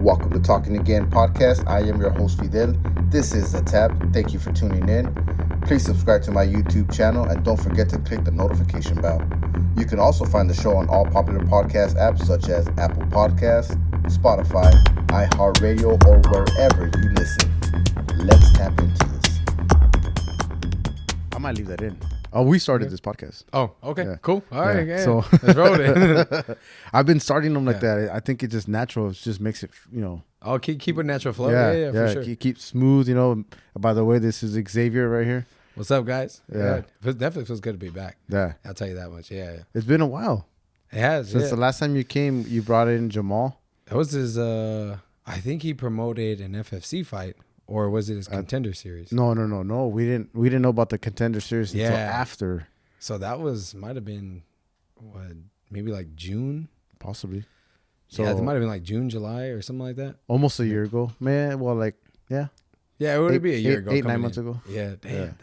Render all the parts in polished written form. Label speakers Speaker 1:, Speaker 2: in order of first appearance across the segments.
Speaker 1: Welcome to Talking Again podcast. I am your host Fidel. This is the TAP. Thank you for tuning in. Please subscribe to my YouTube channel and don't forget to click the notification bell. You can also find the show on all popular podcast apps such as Apple Podcasts, Spotify, iHeartRadio, or wherever you listen. Let's tap into this.
Speaker 2: I might leave that in. Oh, we started this podcast.
Speaker 3: Oh, okay,
Speaker 2: Yeah.
Speaker 3: cool. All right, yeah.
Speaker 2: So
Speaker 3: Let's roll it.
Speaker 2: I've been starting them like that. I think it just natural. It just makes it,
Speaker 3: I'll keep a natural flow. Yeah, for sure.
Speaker 2: Keep smooth. By the way, this is Xavier right here.
Speaker 3: What's up, guys?
Speaker 2: Yeah.
Speaker 3: It definitely feels good to be back.
Speaker 2: Yeah,
Speaker 3: I'll tell you that much. Yeah.
Speaker 2: it's been a while
Speaker 3: It has.
Speaker 2: since the last time you came. You brought in Jamal.
Speaker 3: That was his. I think he promoted an FFC fight, or was it his contender series?
Speaker 2: No. We didn't know about the contender series until after.
Speaker 3: So that might have been maybe like June.
Speaker 2: Possibly. So
Speaker 3: Yeah, it might have been like June, July, or something like that.
Speaker 2: almost a year ago, man. Well,
Speaker 3: Yeah, it would be a year ago.
Speaker 2: 9 months ago.
Speaker 3: Yeah, damn.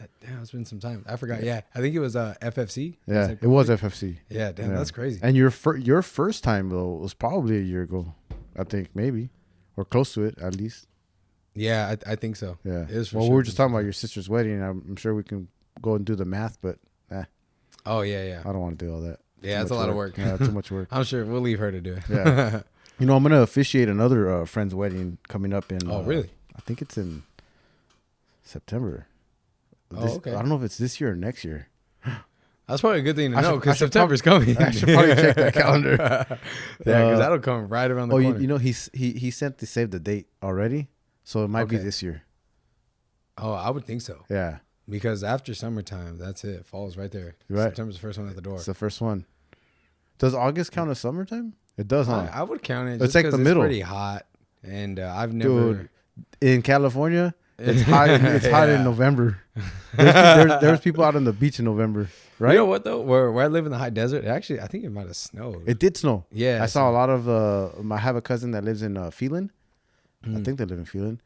Speaker 3: It's been some time. I forgot. Yeah, I think it was FFC.
Speaker 2: Yeah, it was FFC.
Speaker 3: Yeah, damn, that's crazy.
Speaker 2: And your first time though was probably a year ago, I think, maybe, or close to it at least.
Speaker 3: Yeah, I think so.
Speaker 2: Yeah.
Speaker 3: It is for
Speaker 2: Well,
Speaker 3: sure.
Speaker 2: we were just talking about your sister's wedding. I'm sure we can go and do the math, but
Speaker 3: Oh yeah.
Speaker 2: I don't want to do all that.
Speaker 3: Yeah, it's a lot of work.
Speaker 2: Yeah, too much work.
Speaker 3: I'm sure we'll leave her to do it.
Speaker 2: Yeah. I'm gonna officiate another friend's wedding coming up in.
Speaker 3: Oh, really?
Speaker 2: I think it's in September.
Speaker 3: Okay.
Speaker 2: I don't know if it's this year or next year.
Speaker 3: That's probably a good thing to
Speaker 2: I
Speaker 3: know
Speaker 2: should-
Speaker 3: because September's coming.
Speaker 2: I should probably check that calendar.
Speaker 3: Yeah, because that'll come right around the
Speaker 2: Oh,
Speaker 3: corner.
Speaker 2: he sent to save the date already, so it might be
Speaker 3: Okay.
Speaker 2: this year.
Speaker 3: Oh, I would think so
Speaker 2: Yeah,
Speaker 3: because after summertime, that's it. Fall's right there.
Speaker 2: Right.
Speaker 3: September's the first one at the door.
Speaker 2: it's the first one. Does August count as summertime? It does, huh?
Speaker 3: I would count it.
Speaker 2: It's
Speaker 3: Just
Speaker 2: like
Speaker 3: 'cause
Speaker 2: the middle.
Speaker 3: It's pretty hot, and I've never.
Speaker 2: Dude, in California, it's hot. It's hot in
Speaker 3: Yeah.
Speaker 2: November. There's people out on the beach in November, right?
Speaker 3: You know what though? Where I live in the high desert, actually, I think it might have snowed.
Speaker 2: It did snow.
Speaker 3: Yeah,
Speaker 2: I saw a lot of. I have a cousin that lives in Phelan. I think they live in Phelan.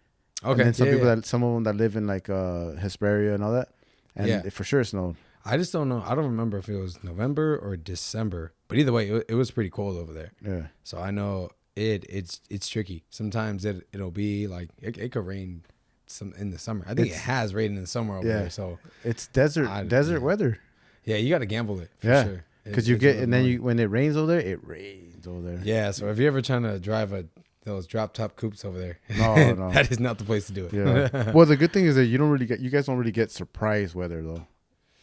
Speaker 3: Okay,
Speaker 2: And then some
Speaker 3: yeah,
Speaker 2: people
Speaker 3: yeah.
Speaker 2: some of them that live in like Hesperia and all that, and
Speaker 3: Yeah.
Speaker 2: it for sure snowed.
Speaker 3: I just don't know. I don't remember if it was November or December, but either way, it was pretty cold over there.
Speaker 2: Yeah.
Speaker 3: So I know it's tricky. Sometimes it'll be like it could rain some in the summer. I think it has rained in the summer over there. So
Speaker 2: It's desert weather.
Speaker 3: yeah, you got to gamble it for
Speaker 2: Yeah.
Speaker 3: sure.
Speaker 2: Because you
Speaker 3: It's
Speaker 2: get
Speaker 3: really
Speaker 2: and then
Speaker 3: annoying.
Speaker 2: when it rains over there, it rains over there.
Speaker 3: Yeah, so if you're ever trying to drive those drop top coupes over there,
Speaker 2: No.
Speaker 3: that is not the place to do it.
Speaker 2: Yeah. Well, the good thing is that you guys don't really get surprise weather though.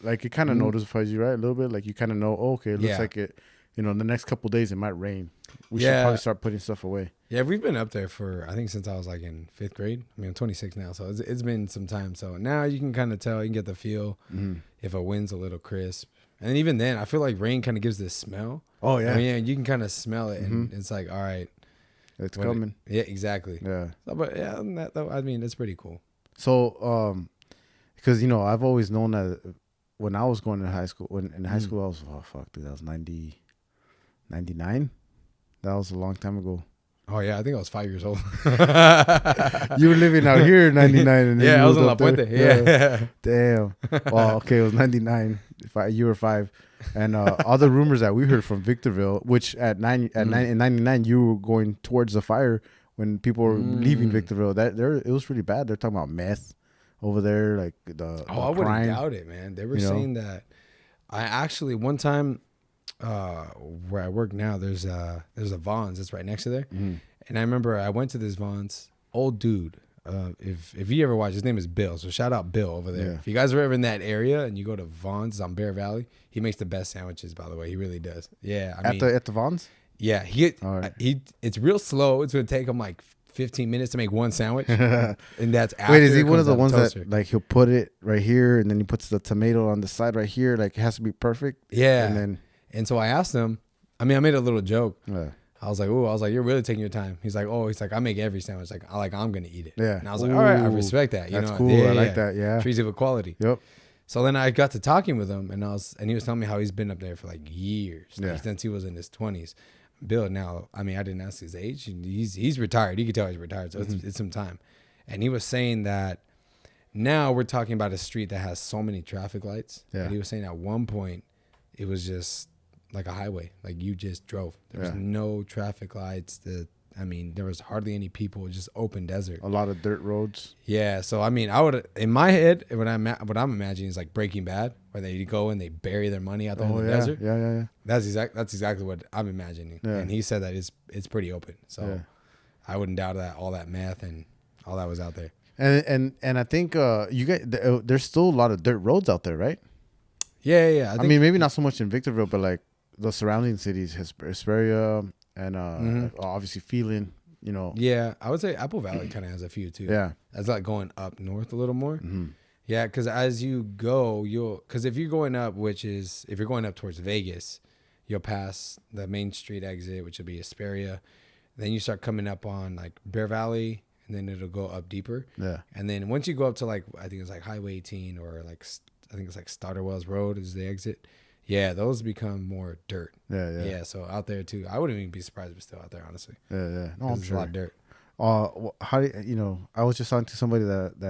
Speaker 2: Like it kind of notifies you, right? A little bit. Like you kind of know, okay, it looks like it. The next couple of days it might rain. We should probably start putting stuff away.
Speaker 3: Yeah, we've been up there for I think since I was like in 5th grade. I mean, I'm 26 now, so it's been some time. So now you can kind of tell, you can get the feel if a wind's a little crisp. And even then, I feel like rain kind of gives this smell.
Speaker 2: Oh yeah,
Speaker 3: I mean, you can kind of smell it, and it's like, all right,
Speaker 2: it's coming.
Speaker 3: yeah, exactly.
Speaker 2: Yeah.
Speaker 3: So, but yeah, other than that, though, I mean, it's pretty cool.
Speaker 2: So, because I've always known that when I was going to high school, in high school I was dude, that was 99. That was a long time ago.
Speaker 3: Oh yeah, I think I was 5 years old.
Speaker 2: You were living out here in 99, and then
Speaker 3: Yeah,
Speaker 2: you
Speaker 3: I was in
Speaker 2: moved
Speaker 3: La
Speaker 2: up there.
Speaker 3: Puente. Yeah.
Speaker 2: Damn. Well, okay, it was 99. You were 5, and all the rumors that we heard from Victorville, which in 99 you were going towards the fire when people were leaving Victorville. It was really bad. They're talking about meth over there, like the
Speaker 3: I wouldn't
Speaker 2: crime.
Speaker 3: doubt it, man. They were saying that. I actually one time where I work now, there's a Vons that's right next to there, and I remember I went to this Vons, old dude. If you ever watch, his name is Bill. So shout out Bill over there.
Speaker 2: Yeah.
Speaker 3: If you guys are ever in that area and you go to Vons on Bear Valley, he makes the best sandwiches. By the way, he really does. Yeah, I mean,
Speaker 2: At the Vons.
Speaker 3: yeah,
Speaker 2: All right.
Speaker 3: it's real slow. It's gonna take him like 15 minutes to make one sandwich, and that's after
Speaker 2: Wait, is he
Speaker 3: it
Speaker 2: one of
Speaker 3: comes
Speaker 2: the
Speaker 3: out
Speaker 2: ones
Speaker 3: toaster.
Speaker 2: that like he'll put it right here and then he puts the tomato on the side right here? Like it has to be perfect.
Speaker 3: Yeah,
Speaker 2: And then
Speaker 3: and so I asked him. I mean, I made a little joke.
Speaker 2: yeah.
Speaker 3: I was like, you're really taking your time. He's like, I make every sandwich. I'm going to eat it.
Speaker 2: Yeah.
Speaker 3: And I was like, all right, I
Speaker 2: Ooh,
Speaker 3: respect that.
Speaker 2: that's
Speaker 3: know?
Speaker 2: cool.
Speaker 3: Yeah,
Speaker 2: I like that. Yeah.
Speaker 3: Treats it with quality.
Speaker 2: Yep.
Speaker 3: So then I got to talking with him and he was telling me how he's been up there for like years.
Speaker 2: Yeah.
Speaker 3: Like, since he was in his 20s. Bill now, I mean, I didn't ask his age. And he's retired. You can tell he's retired. So it's some time. And he was saying that now we're talking about a street that has so many traffic lights.
Speaker 2: Yeah.
Speaker 3: And he was saying at one point it was just like a highway. Like you just drove. There was
Speaker 2: Yeah.
Speaker 3: no traffic lights. I mean, there was hardly any people, just open desert.
Speaker 2: A lot of dirt roads.
Speaker 3: Yeah, so I mean, I would in my head what I'm imagining is like Breaking Bad, where they go and they bury their money out there in the desert.
Speaker 2: Yeah.
Speaker 3: That's exactly what I'm imagining.
Speaker 2: Yeah.
Speaker 3: And he said that it's pretty open, so
Speaker 2: Yeah.
Speaker 3: I wouldn't doubt that all that meth and all that was out there.
Speaker 2: And I think you get there's still a lot of dirt roads out there, right?
Speaker 3: Yeah.
Speaker 2: I mean, maybe not so much in Victorville, but like the surrounding cities, Hesperia and obviously Phelan, you know.
Speaker 3: Yeah, I would say Apple Valley kind of has a few too.
Speaker 2: Yeah.
Speaker 3: That's like going up north a little more.
Speaker 2: Mm-hmm.
Speaker 3: Yeah, because as you go, because if you're going up, if you're going up towards Vegas, you'll pass the Main Street exit, which will be Hesperia. Then you start coming up on like Bear Valley, and then it'll go up deeper.
Speaker 2: Yeah.
Speaker 3: And then once you go up to like, I think it's like Highway 18 or like, I think it's like Starter Wells Road is the exit. Yeah, those become more dirt. Yeah. So out there too, I wouldn't even be surprised if it's still out there, honestly.
Speaker 2: Yeah. No, I'm
Speaker 3: There's
Speaker 2: sure.
Speaker 3: a lot of dirt.
Speaker 2: How you know? I was just talking to somebody that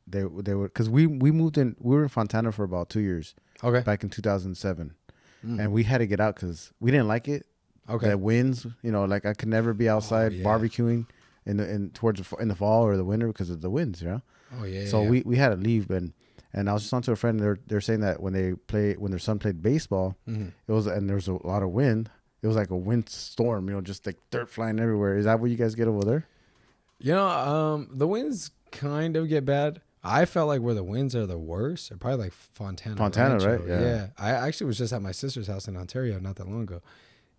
Speaker 2: they were, because we moved in. We were in Fontana for about 2 years.
Speaker 3: Okay.
Speaker 2: Back in 2007, and we had to get out because we didn't like it.
Speaker 3: Okay.
Speaker 2: The winds, you know, like I could never be outside barbecuing in the fall or the winter because of the winds, you know.
Speaker 3: Oh yeah.
Speaker 2: So we had to leave, and I was just talking to a friend. They're saying that when their son played baseball, there was a lot of wind. It was like a wind storm, you know, just like dirt flying everywhere. Is that what you guys get over there?
Speaker 3: You know, the winds kind of get bad. I felt like where the winds are the worst are probably like Fontana,
Speaker 2: right?
Speaker 3: Yeah. I actually was just at my sister's house in Ontario not that long ago,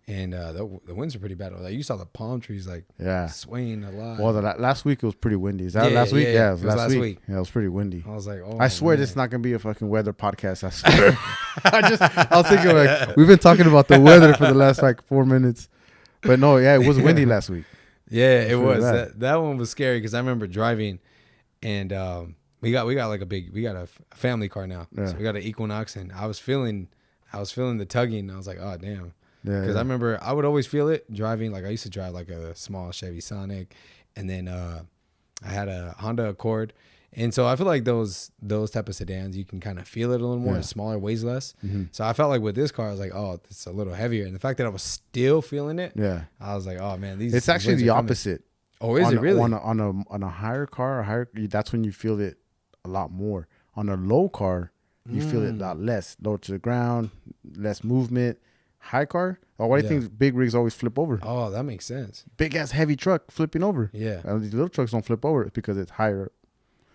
Speaker 3: and the winds are pretty bad. Like you saw the palm trees like swaying a lot.
Speaker 2: Well, last week it was pretty windy. Is that last week? Yeah, it was last week. Yeah, it was pretty windy.
Speaker 3: I was like, oh,
Speaker 2: I swear this is not gonna be a fucking weather podcast. I swear. I was thinking like we've been talking about the weather for the last like 4 minutes, but no, yeah, it was windy last week.
Speaker 3: Yeah, it was. That one was scary because I remember driving, and we got a family car now, so we got an Equinox, and I was feeling the tugging. And I was like, oh damn, because I remember I would always feel it driving. Like I used to drive like a small Chevy Sonic, and then I had a Honda Accord, and so I feel like those type of sedans you can kind of feel it a little more. It's smaller, weighs less. Mm-hmm. So I felt like with this car, I was like, oh, it's a little heavier, and the fact that I was still feeling it, I was like, oh man,
Speaker 2: it's actually the opposite.
Speaker 3: Oh, is it really?
Speaker 2: On a higher car, that's when you feel it a lot more. On a low car, you feel it a lot less. Low to the ground, less movement. High car, why do you think big rigs always flip over?
Speaker 3: Oh, that makes sense.
Speaker 2: Big ass heavy truck flipping over.
Speaker 3: Yeah.
Speaker 2: These little trucks don't flip over because it's higher.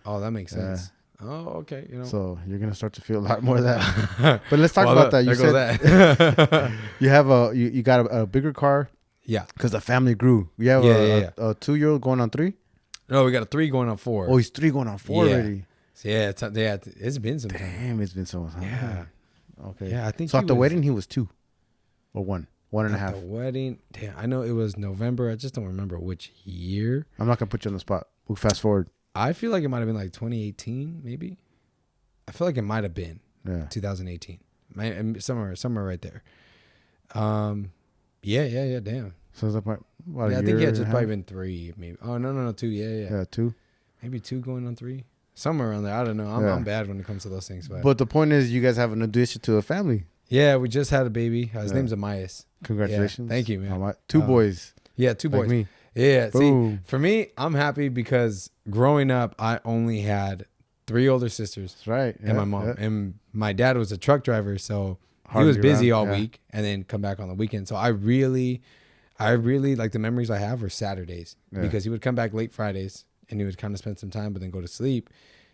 Speaker 3: Oh, that makes sense. Oh, okay. You know.
Speaker 2: So you're gonna start to feel a lot more of that. But let's talk about that. You said
Speaker 3: that.
Speaker 2: you have you got a bigger car.
Speaker 3: Yeah.
Speaker 2: Because the family grew. We have a 2-year-old going on 3.
Speaker 3: No, we got a 3 going on 4.
Speaker 2: Oh, he's 3 going on 4 already.
Speaker 3: Yeah, it's been some time.
Speaker 2: Damn, it's been so much.
Speaker 3: Yeah.
Speaker 2: Okay.
Speaker 3: Yeah, I think
Speaker 2: so. At the wedding, he was 2 or 1 and a half.
Speaker 3: At the wedding, damn, I know it was November. I just don't remember which year.
Speaker 2: I'm not gonna put you on the spot. We'll fast forward.
Speaker 3: I feel like it might have been like 2018, maybe. I feel like it might have been 2018. Somewhere right there. Yeah. Damn.
Speaker 2: So it's about
Speaker 3: I think it's probably been 3, maybe. Oh no, 2. Yeah.
Speaker 2: 2.
Speaker 3: Maybe 2 going on 3. Somewhere around there. I don't know. I'm bad when it comes to those things.
Speaker 2: But the point is, you guys have an addition to a family.
Speaker 3: Yeah, we just had a baby. His name's Amias.
Speaker 2: Congratulations.
Speaker 3: Yeah, thank you, man.
Speaker 2: 2 boys.
Speaker 3: Yeah, 2 boys.
Speaker 2: Like me.
Speaker 3: Yeah.
Speaker 2: Boom.
Speaker 3: See, for me, I'm happy because growing up, I only had 3 older sisters.
Speaker 2: That's right.
Speaker 3: And my mom. And my dad was a truck driver, so he was busy all week and then come back on the weekend. So I really like the memories I have are Saturdays because he would come back late Fridays and he would kind of spend some time, but then go to sleep.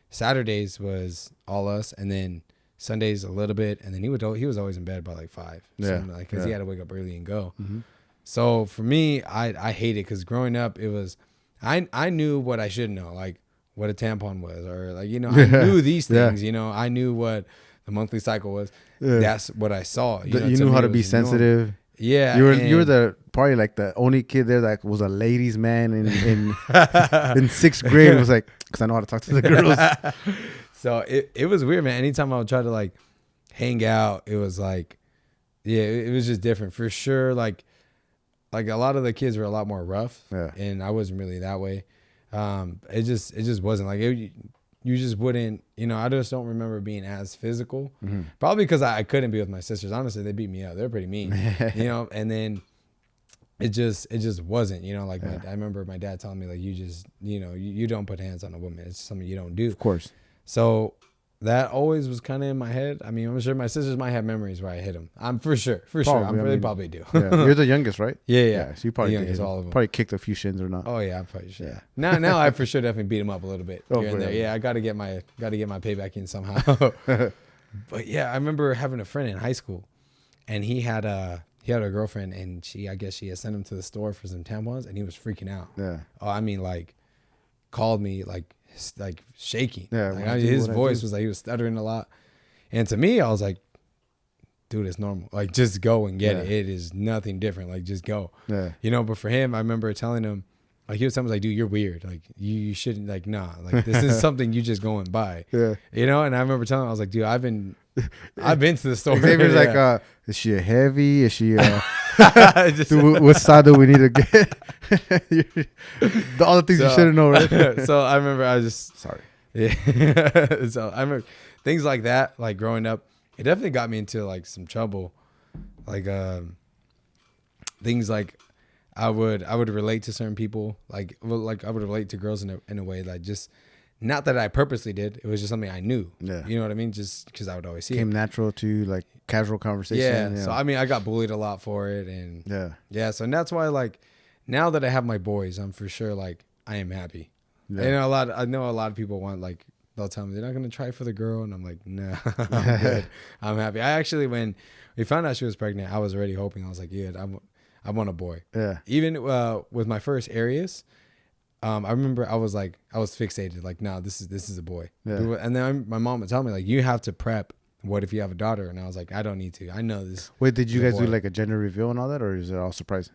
Speaker 3: Saturdays was all us, and then Sundays a little bit, and then he was always in bed by like 5. Because he had to wake up early and go. Mm-hmm. So for me, I hate it because growing up it was I knew what I should know, like what a tampon was, or like I knew these things. I knew what the monthly cycle was. That's what I saw.
Speaker 2: You knew how to be sensitive.
Speaker 3: Normal. Yeah,
Speaker 2: you were probably like the only kid there that was a ladies' man in 6th grade. It was like, because I know how to talk to the girls.
Speaker 3: So it was weird, man. Anytime I would try to like hang out, it was like, it was just different for sure. Like a lot of the kids were a lot more rough, and I wasn't really that way. It just wasn't like it. You just wouldn't, I just don't remember being as physical. Mm-hmm. Probably because I couldn't be with my sisters. Honestly, they beat me up. They're pretty mean, and then it just wasn't, like I remember my dad telling me like, you just, you don't put hands on a woman. It's something you don't do.
Speaker 2: Of course.
Speaker 3: So that always was kind of in my head. I mean, I'm sure my sisters might have memories where I hit them. I'm for sure. They probably do.
Speaker 2: Yeah. You're the youngest, right?
Speaker 3: Yeah.
Speaker 2: So you probably
Speaker 3: youngest, all of them.
Speaker 2: Probably kicked a few shins or not.
Speaker 3: Oh yeah, I'm probably sure. Yeah. Now I for sure definitely beat him up a little bit here and there. Yeah, I got to get my payback in somehow. But yeah, I remember having a friend in high school, and he had a girlfriend, and I guess she had sent him to the store for some tampons, and he was freaking out.
Speaker 2: Yeah.
Speaker 3: Oh, I mean, like, called me like shaking.
Speaker 2: Yeah.
Speaker 3: Like, his voice was like, he was stuttering a lot. And to me, I was like, dude, it's normal. Like, just go and get it. It is nothing different. Like, just go.
Speaker 2: Yeah.
Speaker 3: But for him, I remember telling him, like, he was telling me, like, dude, you're weird. Like, you shouldn't, like, nah. Like, this is something you just going by.
Speaker 2: Yeah.
Speaker 3: And I remember telling him, I was like, dude, I've been to the store.
Speaker 2: Xavier's like, is she a heavy? Is she what side do we need to get? All the things you shouldn't know, right?
Speaker 3: So I remember
Speaker 2: sorry.
Speaker 3: Yeah. So I remember things like that, like growing up, it definitely got me into like some trouble. Like things like I would relate to certain people, like I would relate to girls in a way like just not that I purposely did. It was just something I knew.
Speaker 2: Yeah.
Speaker 3: You know what I mean? Just because I would always see
Speaker 2: Came
Speaker 3: it.
Speaker 2: natural to like casual conversation.
Speaker 3: Yeah. So I mean, I got bullied a lot for it, and
Speaker 2: yeah.
Speaker 3: So that's why like now that I have my boys, I'm for sure like I am happy.
Speaker 2: Yeah.
Speaker 3: I know a lot of people want like they'll tell me they're not gonna try for the girl, and I'm like, nah, I'm good. I'm happy. I actually, when we found out she was pregnant, I was already hoping. I was like, yeah, I want a boy.
Speaker 2: Yeah.
Speaker 3: Even with my first Arius, I remember I was fixated. Like, nah, this is a boy.
Speaker 2: Yeah.
Speaker 3: And then my mom would tell me like, you have to prep. What if you have a daughter? And I was like, I don't need to. I know this.
Speaker 2: Wait, did you guys do like a gender reveal and all that, or is it all surprising?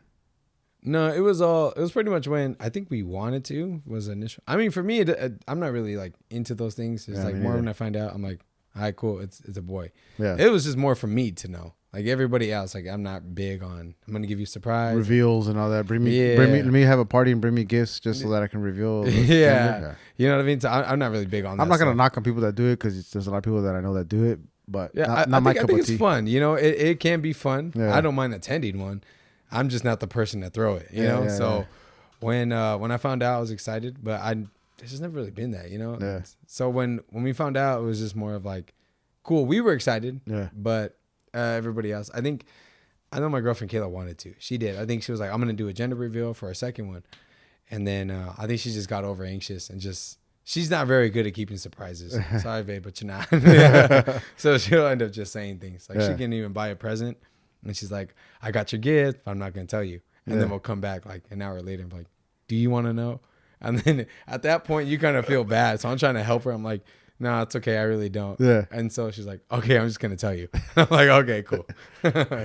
Speaker 3: No, it was pretty much when I think we wanted to was initial. I mean, for me, I'm not really like into those things. It's like more when I find out, I'm like, all right, cool. It's a boy.
Speaker 2: Yeah.
Speaker 3: It was just more for me to know. Like everybody else, like I'm not big on. I'm gonna give you a surprise
Speaker 2: reveals and all that. Bring me. Let me have a party and bring me gifts just so that I can reveal.
Speaker 3: Yeah. You know what I mean. So I'm not really big on that.
Speaker 2: I'm not gonna knock on people that do it because there's a lot of people that I know that do it, but
Speaker 3: yeah,
Speaker 2: not my cup of tea.
Speaker 3: I think it's fun. It can be fun.
Speaker 2: Yeah.
Speaker 3: I don't mind attending one. I'm just not the person to throw it. You know. So when I found out, I was excited, but it's just never really been that.
Speaker 2: Yeah.
Speaker 3: So when we found out, it was just more of like, cool. We were excited.
Speaker 2: Yeah.
Speaker 3: But everybody else, I know my girlfriend Kayla wanted to. She did. I think she was like, I'm gonna do a gender reveal for a second one, and then I think she just got over anxious and just. She's not very good at keeping surprises. Sorry, babe, but you're not. Yeah. So she'll end up just saying things. Like she can't even buy a present. And she's like, I got your gift, but I'm not going to tell you. And then we'll come back like an hour later and be like, do you want to know? And then at that point, you kind of feel bad. So I'm trying to help her. I'm like, no, it's okay. I really don't.
Speaker 2: Yeah.
Speaker 3: And so she's like, okay, I'm just going to tell you. I'm like, okay, cool.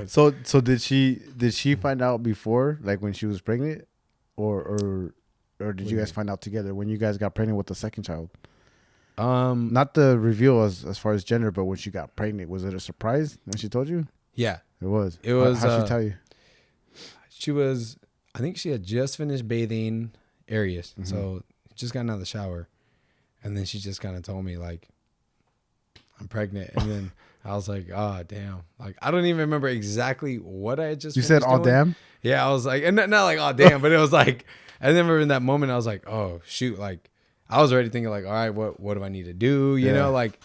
Speaker 2: So did she find out before, like when she was pregnant, or did you guys find out together when you guys got pregnant with the second child? Not the reveal as far as gender, but when she got pregnant, was it a surprise when she told you?
Speaker 3: Yeah,
Speaker 2: it was.
Speaker 3: How'd
Speaker 2: she tell you?
Speaker 3: I think she had just finished bathing Arius, so just gotten out of the shower, and then she just kind of told me like, I'm pregnant, and then I was like, oh damn, like I don't even remember exactly what I had just.
Speaker 2: You said, oh damn.
Speaker 3: Yeah, I was like, and not like, oh damn, but it was like, I remember in that moment, I was like, oh shoot, like I was already thinking like, all right, what do I need to do, you know, like.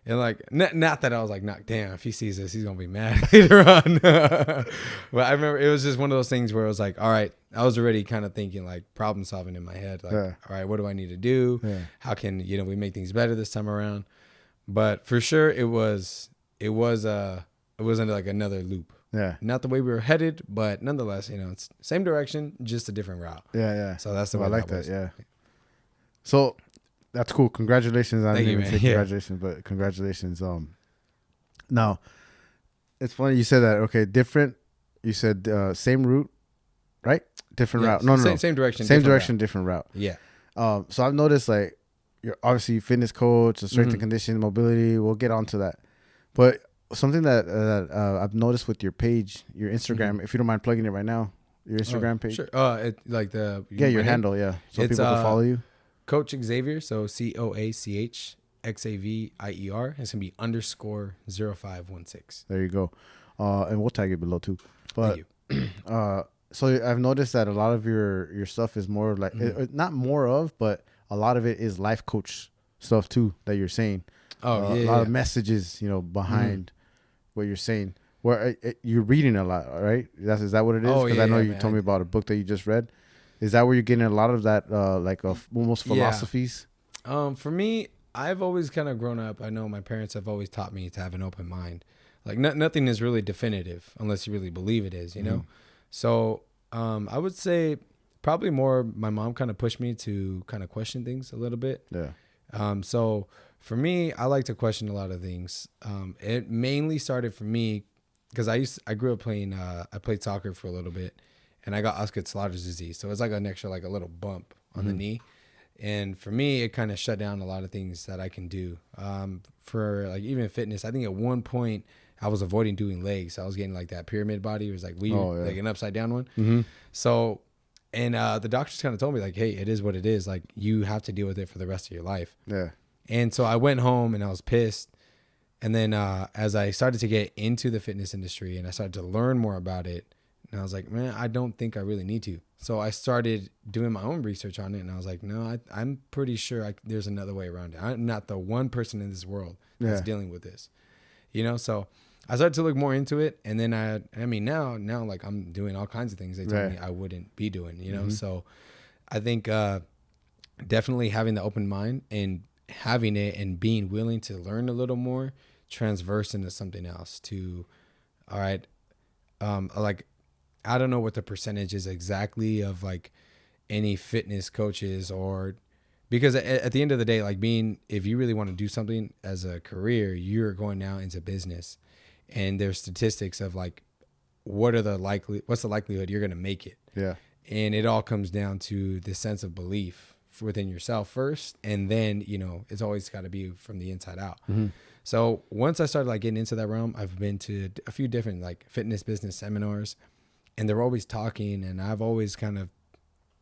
Speaker 3: And like, not that I was like, damn, if he sees this, he's going to be mad later on. But I remember it was just one of those things where it was like, all right, I was already kind of thinking like problem solving in my head. Like, all right, what do I need to do? Yeah. How can, we make things better this time around? But for sure it was under like another loop.
Speaker 2: Yeah.
Speaker 3: Not the way we were headed, but nonetheless, it's same direction, just a different route.
Speaker 2: Yeah. Yeah.
Speaker 3: So that's the way
Speaker 2: I like that. Yeah. So, that's cool. Congratulations. I didn't even say congratulations, but congratulations. Now, it's funny you said that. Okay, different. You said same route, right? Different route. No.
Speaker 3: Same direction.
Speaker 2: Same direction, different route.
Speaker 3: Yeah.
Speaker 2: So I've noticed like you're obviously fitness coach, strength and conditioning, mobility. We'll get onto that. But something that I've noticed with your page, your Instagram, if you don't mind plugging it right now, your Instagram page.
Speaker 3: Sure. Your
Speaker 2: handle. Yeah. So people can follow you.
Speaker 3: Coach Xavier, so CoachXavier. It's gonna be _0516.
Speaker 2: There you go, and we'll tag it below too. But So I've noticed that a lot of your stuff is more like not more of, but a lot of it is life coach stuff too that you're saying.
Speaker 3: Oh
Speaker 2: A lot of messages, behind what you're saying. Where you're reading a lot, right? Is that what it is?
Speaker 3: Oh,
Speaker 2: Because
Speaker 3: yeah,
Speaker 2: I know
Speaker 3: yeah,
Speaker 2: you
Speaker 3: man.
Speaker 2: told me about a book that you just read. Is that where you're getting a lot of that, almost philosophies?
Speaker 3: For me, I've always kind of grown up. I know my parents have always taught me to have an open mind. Like nothing is really definitive unless you really believe it is, you know? So I would say probably more my mom kind of pushed me to kind of question things a little bit.
Speaker 2: Yeah.
Speaker 3: So for me, I like to question a lot of things. It mainly started for me because I grew up playing, I played soccer for a little bit and I got Osgood-Schlatter's disease. So it's like an extra, like a little bump on the knee. And for me, it kind of shut down a lot of things that I can do. For like even fitness, I think at one point I was avoiding doing legs. I was getting like that pyramid body. It was like weird, like an upside down one. So, and the doctors kind of told me like, hey, it is what it is. Like you have to deal with it for the rest of your life.
Speaker 2: Yeah.
Speaker 3: And so I went home and I was pissed. And then as I started to get into the fitness industry and I started to learn more about it, and I was like, man, I don't think I really need to. So I started doing my own research on it, and I was like, no, I'm pretty sure there's another way around it. I'm not the one person in this world that's dealing with this, So I started to look more into it, and then now like I'm doing all kinds of things they told me I wouldn't be doing, So I think definitely having the open mind and having it and being willing to learn a little more transverse into something else. All right, like. I don't know what the percentage is exactly of like any fitness coaches because at the end of the day, like if you really want to do something as a career, you're going now into business and there's statistics of like, what's the likelihood you're going to make it?
Speaker 2: Yeah.
Speaker 3: And it all comes down to the sense of belief within yourself first. And then, it's always got to be from the inside out. So once I started like getting into that realm, I've been to a few different like fitness business seminars. And they're always talking, and I've always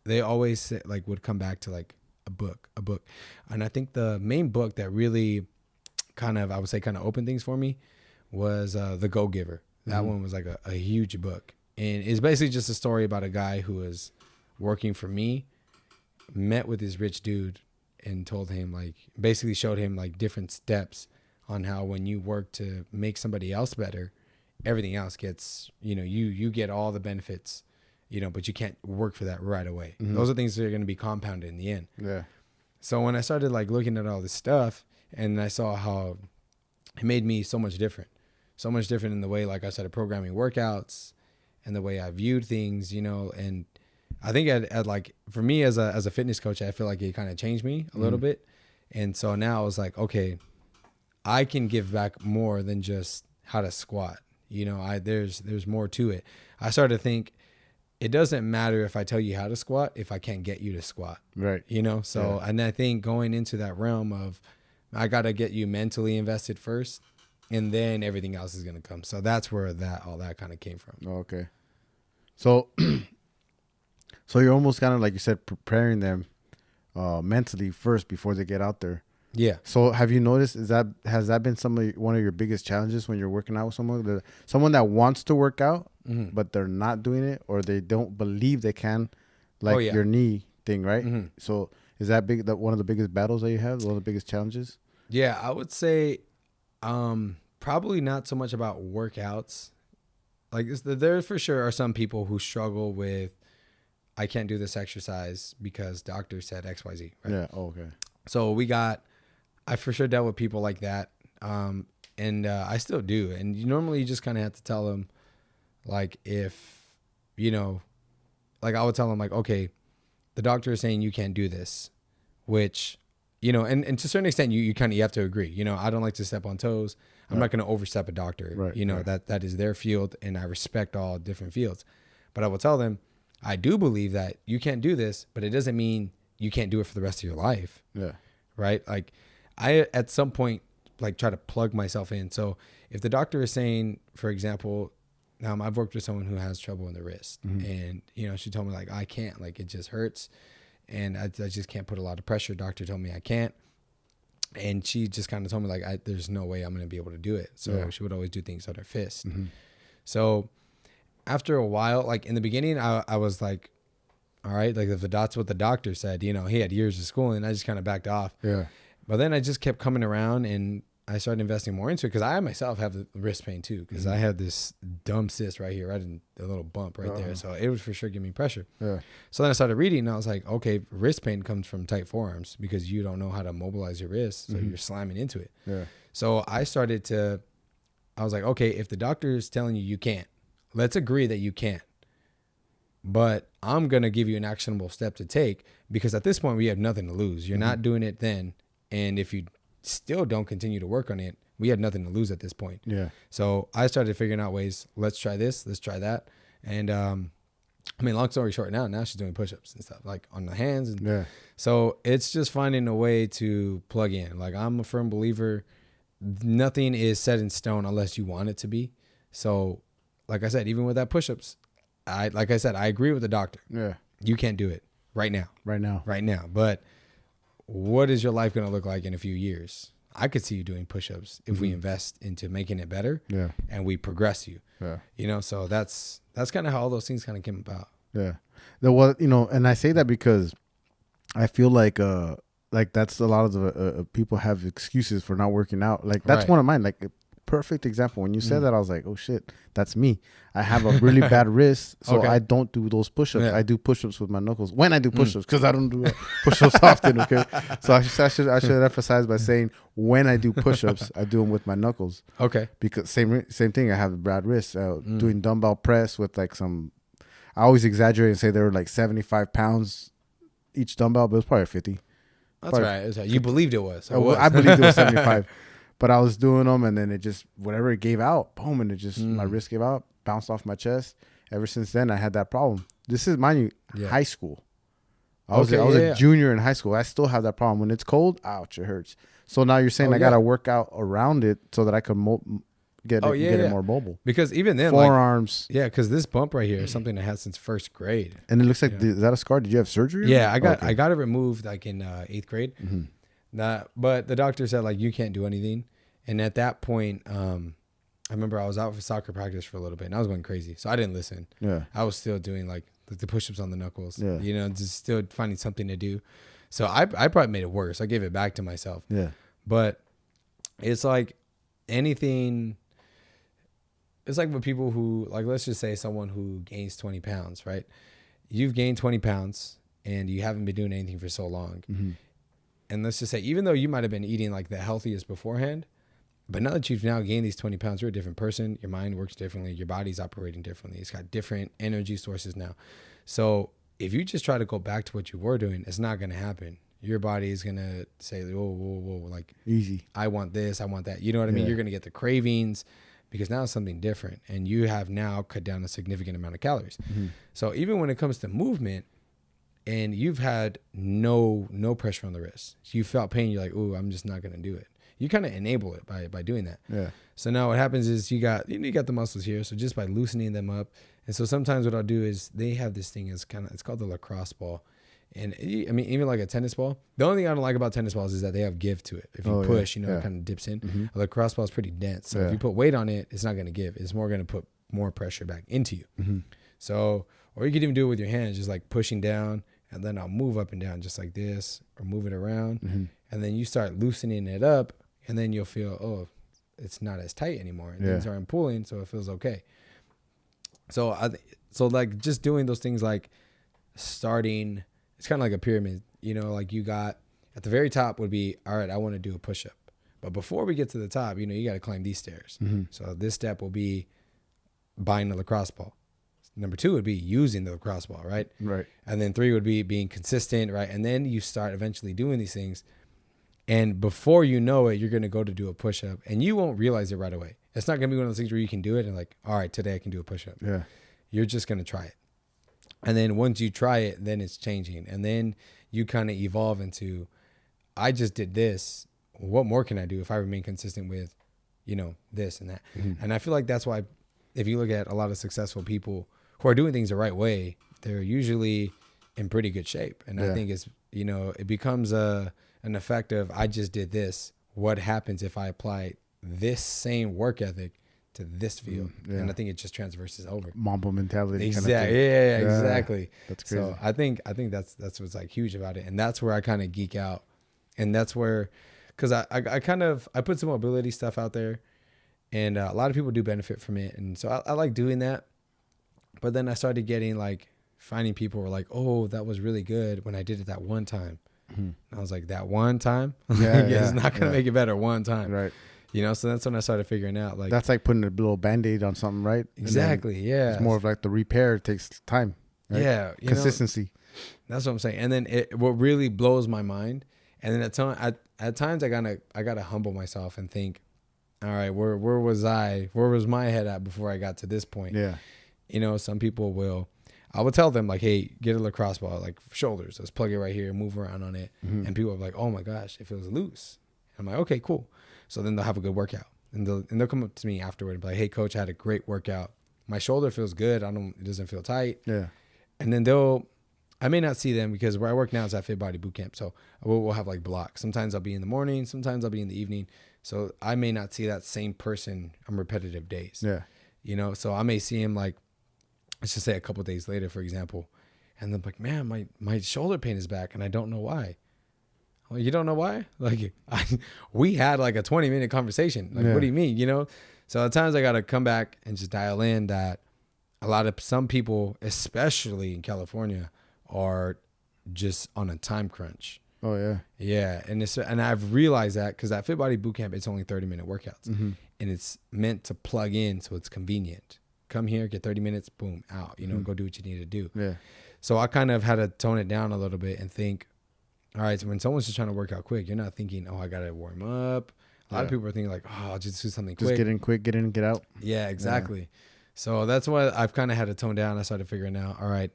Speaker 3: they always like would come back to like a book. And I think the main book that really I would say opened things for me was The Go-Giver. That one was like a huge book. And it's basically just a story about a guy who was working for me, met with this rich dude and told him basically showed him like different steps on how when you work to make somebody else better, everything else gets, you get all the benefits, but you can't work for that right away. Those are things that are going to be compounded in the end.
Speaker 2: Yeah.
Speaker 3: So when I started like looking at all this stuff and I saw how it made me so much different in the way, like I started programming workouts and the way I viewed things, and I think at like, for me as a fitness coach, I feel like it kind of changed me a little bit. And so now I was like, okay, I can give back more than just how to squat. There's more to it. I started to think it doesn't matter if I tell you how to squat if I can't get you to squat.
Speaker 2: Right.
Speaker 3: And I think going into that realm of I got to get you mentally invested first and then everything else is going to come. So that's where all that kind of came from.
Speaker 2: Okay. So so you're almost kind of like you said preparing them mentally first before they get out there.
Speaker 3: Yeah.
Speaker 2: So have you noticed, has that been one of your biggest challenges when you're working out with someone that wants to work out, but they're not doing it or they don't believe they can, like your knee thing, right? So is that one of the biggest battles that you have, one of the biggest challenges?
Speaker 3: Yeah, I would say probably not so much about workouts. Like there for sure are some people who struggle with, I can't do this exercise because doctor said XYZ, right?
Speaker 2: Yeah. Oh, okay.
Speaker 3: So I for sure dealt with people like that. And I still do. And normally you just kind of have to tell them, like, if, like I would tell them like, okay, the doctor is saying you can't do this, which, and to a certain extent you have to agree. I don't like to step on toes. I'm not going to overstep a doctor, right. That is their field and I respect all different fields. But I will tell them, I do believe that you can't do this, but it doesn't mean you can't do it for the rest of your life.
Speaker 2: Yeah.
Speaker 3: Right. Like I, at some point, like try to plug myself in. So if the doctor is saying, for example, I've worked with someone who has trouble in the wrist and, she told me like, I can't, like, it just hurts. And I just can't put a lot of pressure. Doctor told me I can't. And she just kind of told me like, there's no way I'm going to be able to do it. So she would always do things on her fist. So after a while, like in the beginning, I was like, all right, like if that's what the doctor said, you know, he had years of schooling, I just kind of backed off.
Speaker 2: Yeah.
Speaker 3: But then I just kept coming around and I started investing more into it because I myself have the wrist pain too because I had this dumb cyst right here, right in the little bump right there. So it was for sure giving me pressure.
Speaker 2: Yeah.
Speaker 3: So then I started reading and I was like, okay, wrist pain comes from tight forearms because you don't know how to mobilize your wrist. So you're slamming into it.
Speaker 2: Yeah.
Speaker 3: So I was like, okay, if the doctor is telling you can't, let's agree that you can't. But I'm going to give you an actionable step to take because at this point we have nothing to lose. You're not doing it then. And if you still don't continue to work on it, we had nothing to lose at this point.
Speaker 2: Yeah.
Speaker 3: So I started figuring out ways. Let's try this. Let's try that. And I mean, long story short, now she's doing push-ups and stuff like on the hands. And
Speaker 2: Yeah.
Speaker 3: so it's just finding a way to plug in. Like I'm a firm believer, nothing is set in stone unless you want it to be. So like I said, even with that push-ups, I agree with the doctor.
Speaker 2: Yeah.
Speaker 3: You can't do it right now.
Speaker 2: Right now.
Speaker 3: But what is your life going to look like in a few years? I could see you doing push-ups if we invest into making it better.
Speaker 2: Yeah.
Speaker 3: And we progress you.
Speaker 2: Yeah.
Speaker 3: You know, so that's kind of how all those things kind of came about.
Speaker 2: Yeah. Well, you know, and I say that because I feel like that's a lot of the people have excuses for not working out. Like that's one of mine. Like a perfect example. When you said that, I was like, oh shit, that's me. I have a really bad wrist, so I don't do those push-ups. I do push-ups with my knuckles when I do push-ups because I don't do push-ups often. Okay, so I should emphasize by saying when I do push-ups, I do them with my knuckles.
Speaker 3: Okay,
Speaker 2: because same thing. I have a bad wrist. Doing dumbbell press with like some. I always exaggerate and say they were like 75 pounds each dumbbell, but it was probably 50.
Speaker 3: That's right. You believed it was.
Speaker 2: I believed it was 75. But I was doing them, and then it just, whatever it gave out, boom, and it just, my wrist gave out, bounced off my chest. Ever since then, I had that problem. This is, mind you, high school. I was a junior in high school. I still have that problem. When it's cold, ouch, it hurts. So now you're saying I got to work out around it so that I can get it more mobile.
Speaker 3: Because even then,
Speaker 2: forearms.
Speaker 3: Because this bump right here is something I had since first grade.
Speaker 2: And it looks like, is that a scar? Did you have surgery?
Speaker 3: Yeah, I got it removed like in 8th grade. But the doctor said like you can't do anything, and at that point, I remember I was out for soccer practice for a little bit, and I was going crazy, so I didn't listen. Yeah, I was still doing like the push-ups on the knuckles. Yeah, you know, just still finding something to do. So I probably made it worse. I gave it back to myself. Yeah, but it's like anything. It's like with people who like, let's just say someone who gains 20 pounds, right? You've gained 20 pounds and you haven't been doing anything for so long. And let's just say, even though you might have been eating like the healthiest beforehand, but now that you've now gained these 20 pounds, you're a different person. Your mind works differently. Your body's operating differently. It's got different energy sources now. So if you just try to go back to what you were doing, it's not going to happen. Your body is going to say, whoa, like
Speaker 2: easy.
Speaker 3: I want this. I want that. You know what I mean? You're going to get the cravings because now it's something different. And you have now cut down a significant amount of calories. So even when it comes to movement, and you've had no pressure on the wrist. So you felt pain. You're like, ooh, I'm just not going to do it. You kind of enable it by doing that. Yeah. So now what happens is you got the muscles here. So just by loosening them up. And so sometimes what I'll do is they have this thing it's called the lacrosse ball. And I mean, even like a tennis ball, the only thing I don't like about tennis balls is that they have give to it. If you push, it kind of dips in. A lacrosse ball is pretty dense. So if you put weight on it, it's not going to give. It's more going to put more pressure back into you. So, or you could even do it with your hands, just like pushing down. And then I'll move up and down just like this or move it around. And then you start loosening it up and then you'll feel, oh, it's not as tight anymore. And things aren't pulling, so it feels okay. So like just doing those things like starting, it's kind of like a pyramid. You know, like you got at the very top would be, all right, I want to do a push-up. But before we get to the top, you know, you got to climb these stairs. So this step will be buying the lacrosse ball. Number 2 would be using the lacrosse ball, right? Right. And then 3 would be being consistent, right? And then you start eventually doing these things. And before you know it, you're going to go to do a push-up and you won't realize it right away. It's not going to be one of those things where you can do it and like, all right, today I can do a push-up. Yeah. You're just going to try it. And then once you try it, then it's changing. And then you kind of evolve into, I just did this. What more can I do if I remain consistent with, you know, this and that? And I feel like that's why if you look at a lot of successful people who are doing things the right way, they're usually in pretty good shape. And I think it's, you know, it becomes an effect of, I just did this. What happens if I apply this same work ethic to this field. And I think it just transverses over.
Speaker 2: Mamba mentality.
Speaker 3: Exactly.
Speaker 2: Kind of
Speaker 3: yeah, exactly.
Speaker 2: That's crazy.
Speaker 3: So I think that's what's like huge about it. And that's where I kind of geek out. And that's where, cause I kind of, I put some mobility stuff out there, and a lot of people do benefit from it. And so I like doing that. But then I started getting like, finding people were like, oh, that was really good when I did it that one time. I was like, that one time? It's not going to make it better one time.
Speaker 2: Right.
Speaker 3: You know, so that's when I started figuring out like.
Speaker 2: That's like putting a little Band-Aid on something, right?
Speaker 3: Exactly, yeah.
Speaker 2: It's more of like the repair takes time. Right?
Speaker 3: Yeah.
Speaker 2: Consistency.
Speaker 3: That's what I'm saying. And then what really blows my mind, and then at times I gotta humble myself and think, all right, where was my head at before I got to this point?
Speaker 2: Yeah.
Speaker 3: You know, some people I will tell them like, hey, get a lacrosse ball, like shoulders. Let's plug it right here and move around on it. And people are like, oh my gosh, it feels loose. And I'm like, okay, cool. So then they'll have a good workout, and they'll come up to me afterward and be like, hey coach, I had a great workout. My shoulder feels good. It doesn't feel tight.
Speaker 2: Yeah.
Speaker 3: And then I may not see them because where I work now is at Fit Body Boot Camp. So we'll have like blocks. Sometimes I'll be in the morning. Sometimes I'll be in the evening. So I may not see that same person on repetitive days.
Speaker 2: Yeah.
Speaker 3: You know, so I may see him like, let's just say a couple of days later, for example. And then like, man, my shoulder pain is back and I don't know why. Well, you don't know why? Like we had like a 20-minute conversation. Like, what do you mean? You know? So at times I got to come back and just dial in that some people, especially in California, are just on a time crunch.
Speaker 2: Oh yeah.
Speaker 3: Yeah. And I've realized that because at Fit Body Bootcamp, it's only 30-minute workouts and it's meant to plug in. So it's convenient. Come here, get 30 minutes, boom, out, you know, go do what you need to do.
Speaker 2: Yeah.
Speaker 3: So I kind of had to tone it down a little bit and think, all right, so when someone's just trying to work out quick, you're not thinking, oh, I got to warm up. A lot of people are thinking like, oh, I'll just do something quick.
Speaker 2: Just get in quick, get in, get out.
Speaker 3: Yeah, exactly. Yeah. So that's why I've kind of had to tone down. I started figuring out, all right,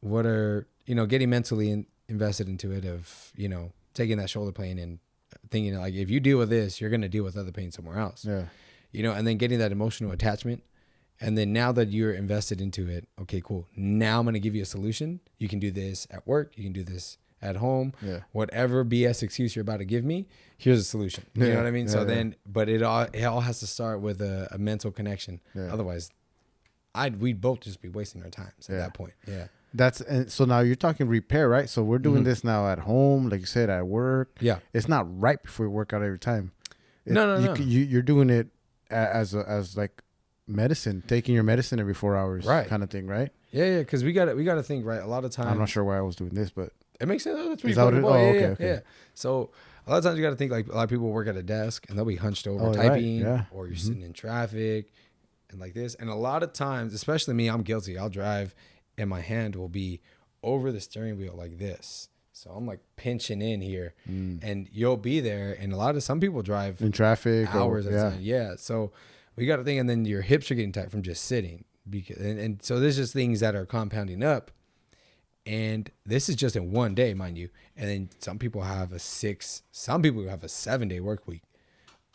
Speaker 3: what are, getting mentally invested into it of, taking that shoulder pain and thinking like, if you deal with this, you're going to deal with other pain somewhere else.
Speaker 2: Yeah.
Speaker 3: And then getting that emotional attachment. And then now that you're invested into it, okay, cool. Now I'm going to give you a solution. You can do this at work. You can do this at home.
Speaker 2: Yeah. Whatever
Speaker 3: BS excuse you're about to give me, here's a solution. You know what I mean? So then, but it all has to start with a mental connection. Yeah. Otherwise, we'd both just be wasting our times at that point. Yeah.
Speaker 2: So now you're talking repair, right? So we're doing this now at home, like you said, at work.
Speaker 3: Yeah.
Speaker 2: It's not right before you work out every time.
Speaker 3: No.
Speaker 2: You're doing it as like medicine, taking your medicine every 4 hours,
Speaker 3: right?
Speaker 2: Kind of thing, right?
Speaker 3: Yeah. Because we got to think, right. A lot of times,
Speaker 2: I'm not sure why I was doing this, but
Speaker 3: it makes sense. That's
Speaker 2: pretty cool. Okay.
Speaker 3: Yeah. So a lot of times you got to think like a lot of people work at a desk and they'll be hunched over typing, or you're sitting in traffic and like this. And a lot of times, especially me, I'm guilty. I'll drive and my hand will be over the steering wheel like this. So I'm like pinching in here, and you'll be there. And some people drive
Speaker 2: in traffic
Speaker 3: hours at a time. Yeah. So we got to think, and then your hips are getting tight from just sitting. And so there's just things that are compounding up. And this is just in one day, mind you. And then some people have a 7-day work week,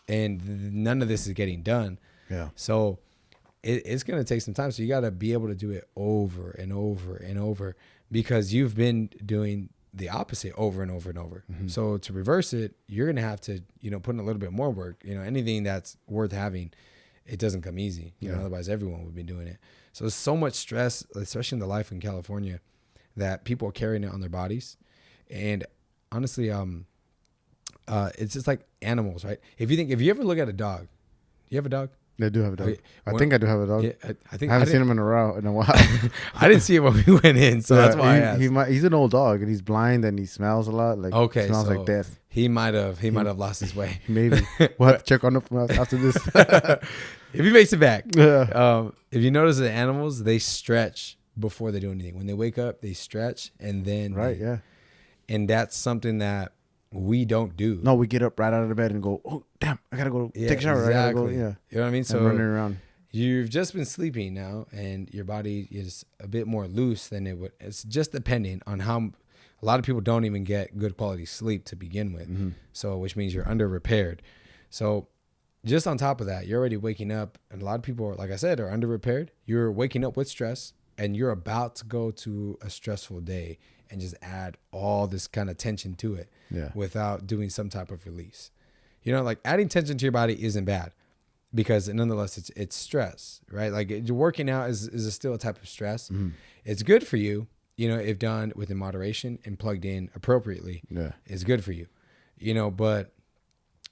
Speaker 3: and none of this is getting done.
Speaker 2: Yeah.
Speaker 3: So it's going to take some time. So you got to be able to do it over and over and over, because you've been doing the opposite over and over and over. So to reverse it, you're going to have to, put in a little bit more work. Anything that's worth having, it doesn't come easy. Otherwise everyone would be doing it. So there's so much stress, especially in the life in California, that people are carrying it on their bodies. And honestly, it's just like animals, right? If you ever look at a dog, do you have a dog?
Speaker 2: I do have a dog. I think I do have a dog.
Speaker 3: Yeah, I
Speaker 2: haven't seen him in a while.
Speaker 3: I didn't see it when we went in, so that's why I asked.
Speaker 2: He's an old dog, and he's blind, and he smells a lot. Like, smells like death.
Speaker 3: He might have lost his way.
Speaker 2: Maybe we'll have to check on him after this.
Speaker 3: If he makes it back. Yeah. If you notice the animals, they stretch before they do anything. When they wake up, they stretch, and then and that's something that we don't do.
Speaker 2: No, we get up right out of the bed and go, oh damn, I gotta go take a shower.
Speaker 3: Exactly.
Speaker 2: You
Speaker 3: know what I mean? So
Speaker 2: running around.
Speaker 3: You've just been sleeping now, and your body is a bit more loose than it would. It's just depending on how. A lot of people don't even get good quality sleep to begin with, so which means you're under repaired. So just on top of that, you're already waking up, and a lot of people, like I said, are under repaired. You're waking up with stress, and you're about to go to a stressful day and just add all this kind of tension to it without doing some type of release. Like adding tension to your body isn't bad, because nonetheless it's stress, right? Like working out is still a type of stress. It's good for you, you know, if done within moderation and plugged in appropriately.
Speaker 2: Yeah.
Speaker 3: It's good for you, you know, but